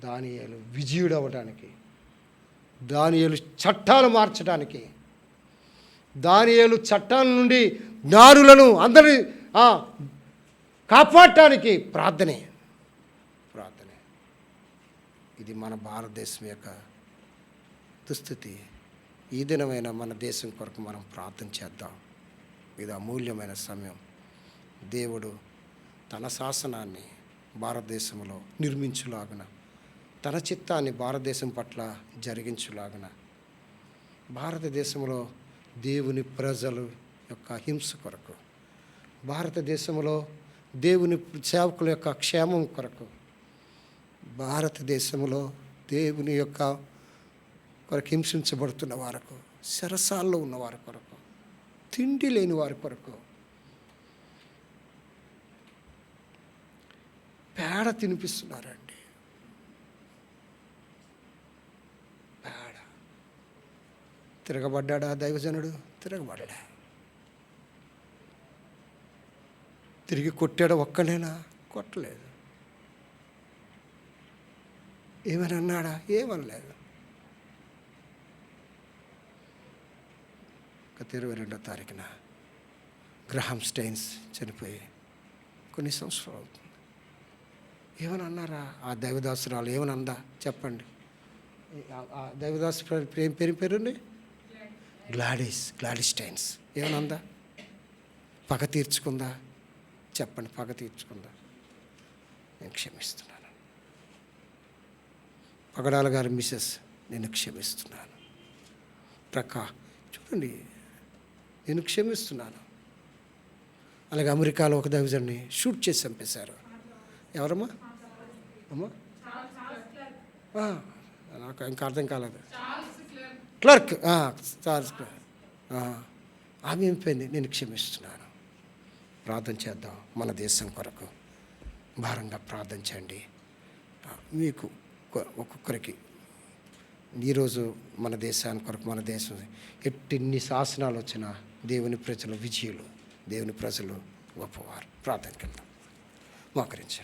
దానియేలు విజయుడు అవ్వడానికి, దానియేలు చట్టాలు మార్చడానికి, దానియేలు చట్టాల నుండి జ్ఞానులను అందరినీ కాపాడటానికి ప్రార్థనే. ఇది మన భారతదేశం యొక్క దుస్థితి. ఈ దినమైన మన దేశం కొరకు మనం ప్రార్థన చేద్దాం. ఇది అమూల్యమైన సమయం. దేవుడు తన శాసనాన్ని భారతదేశంలో నిర్మించులాగున, తన చిత్తాన్ని భారతదేశం పట్ల జరిగించులాగున, భారతదేశంలో దేవుని ప్రజలు యొక్క హింస కొరకు, భారతదేశంలో దేవుని సేవకుల యొక్క క్షేమం కొరకు, భారతదేశంలో దేవుని యొక్క కొరకు హింసించబడుతున్న వారికి, చెరసాల్లో ఉన్న వారి కొరకు, తిండి లేని వారి కొరకు, పేడ తినిపిస్తున్నారండి. పేడ. తిరగబడ్డాడా దైవజనుడు? తిరగబడ్డా. తిరిగి కొట్టాడు ఒక్కనేనా? కొట్టలేదు. ఏమని అన్నాడా? ఏమనలేదు. 22వ తారీఖున గ్రహాం స్టెయిన్స్ చనిపోయి కొన్ని సంవత్సరాలు అవుతుంది. ఏమని అన్నారా? ఆ దైవదాసురాలు ఏమని అందా చెప్పండి. ఆ దైవదాసు పేరుండి గ్లాడీస్ స్టెయిన్స్ ఏమని అందా? పగ తీర్చుకుందా? చెప్పండి, పగ తీర్చుకుందా? నేను క్షమిస్తున్నాను. పగడాల గారి మిసెస్, నేను క్షమిస్తున్నాను. చూడండి, నేను క్షమిస్తున్నాను. అలాగే అమెరికాలో ఒక దైవజన్ని షూట్ చేసి చంపేశారు. ఎవరమ్మా? అమ్మా నాకు ఇంకా అర్థం కాలేదు. Clerk, Charles clerk. ఆమె అయిపోయింది. నేను క్షమిస్తున్నాను. ప్రార్థన చేద్దాం. మన దేశం కొరకు భారంగా ప్రార్థన చేయండి. మీకు ఒక్కొక్కరికి ఈరోజు మన దేశానికి కొరకు, మన దేశం ఎన్ని శాసనాలు వచ్చినా దేవుని ప్రజలు విజయులు, దేవుని ప్రజలు గొప్పవారు. ప్రార్థనకి వెళ్దాం. మోకరించండి.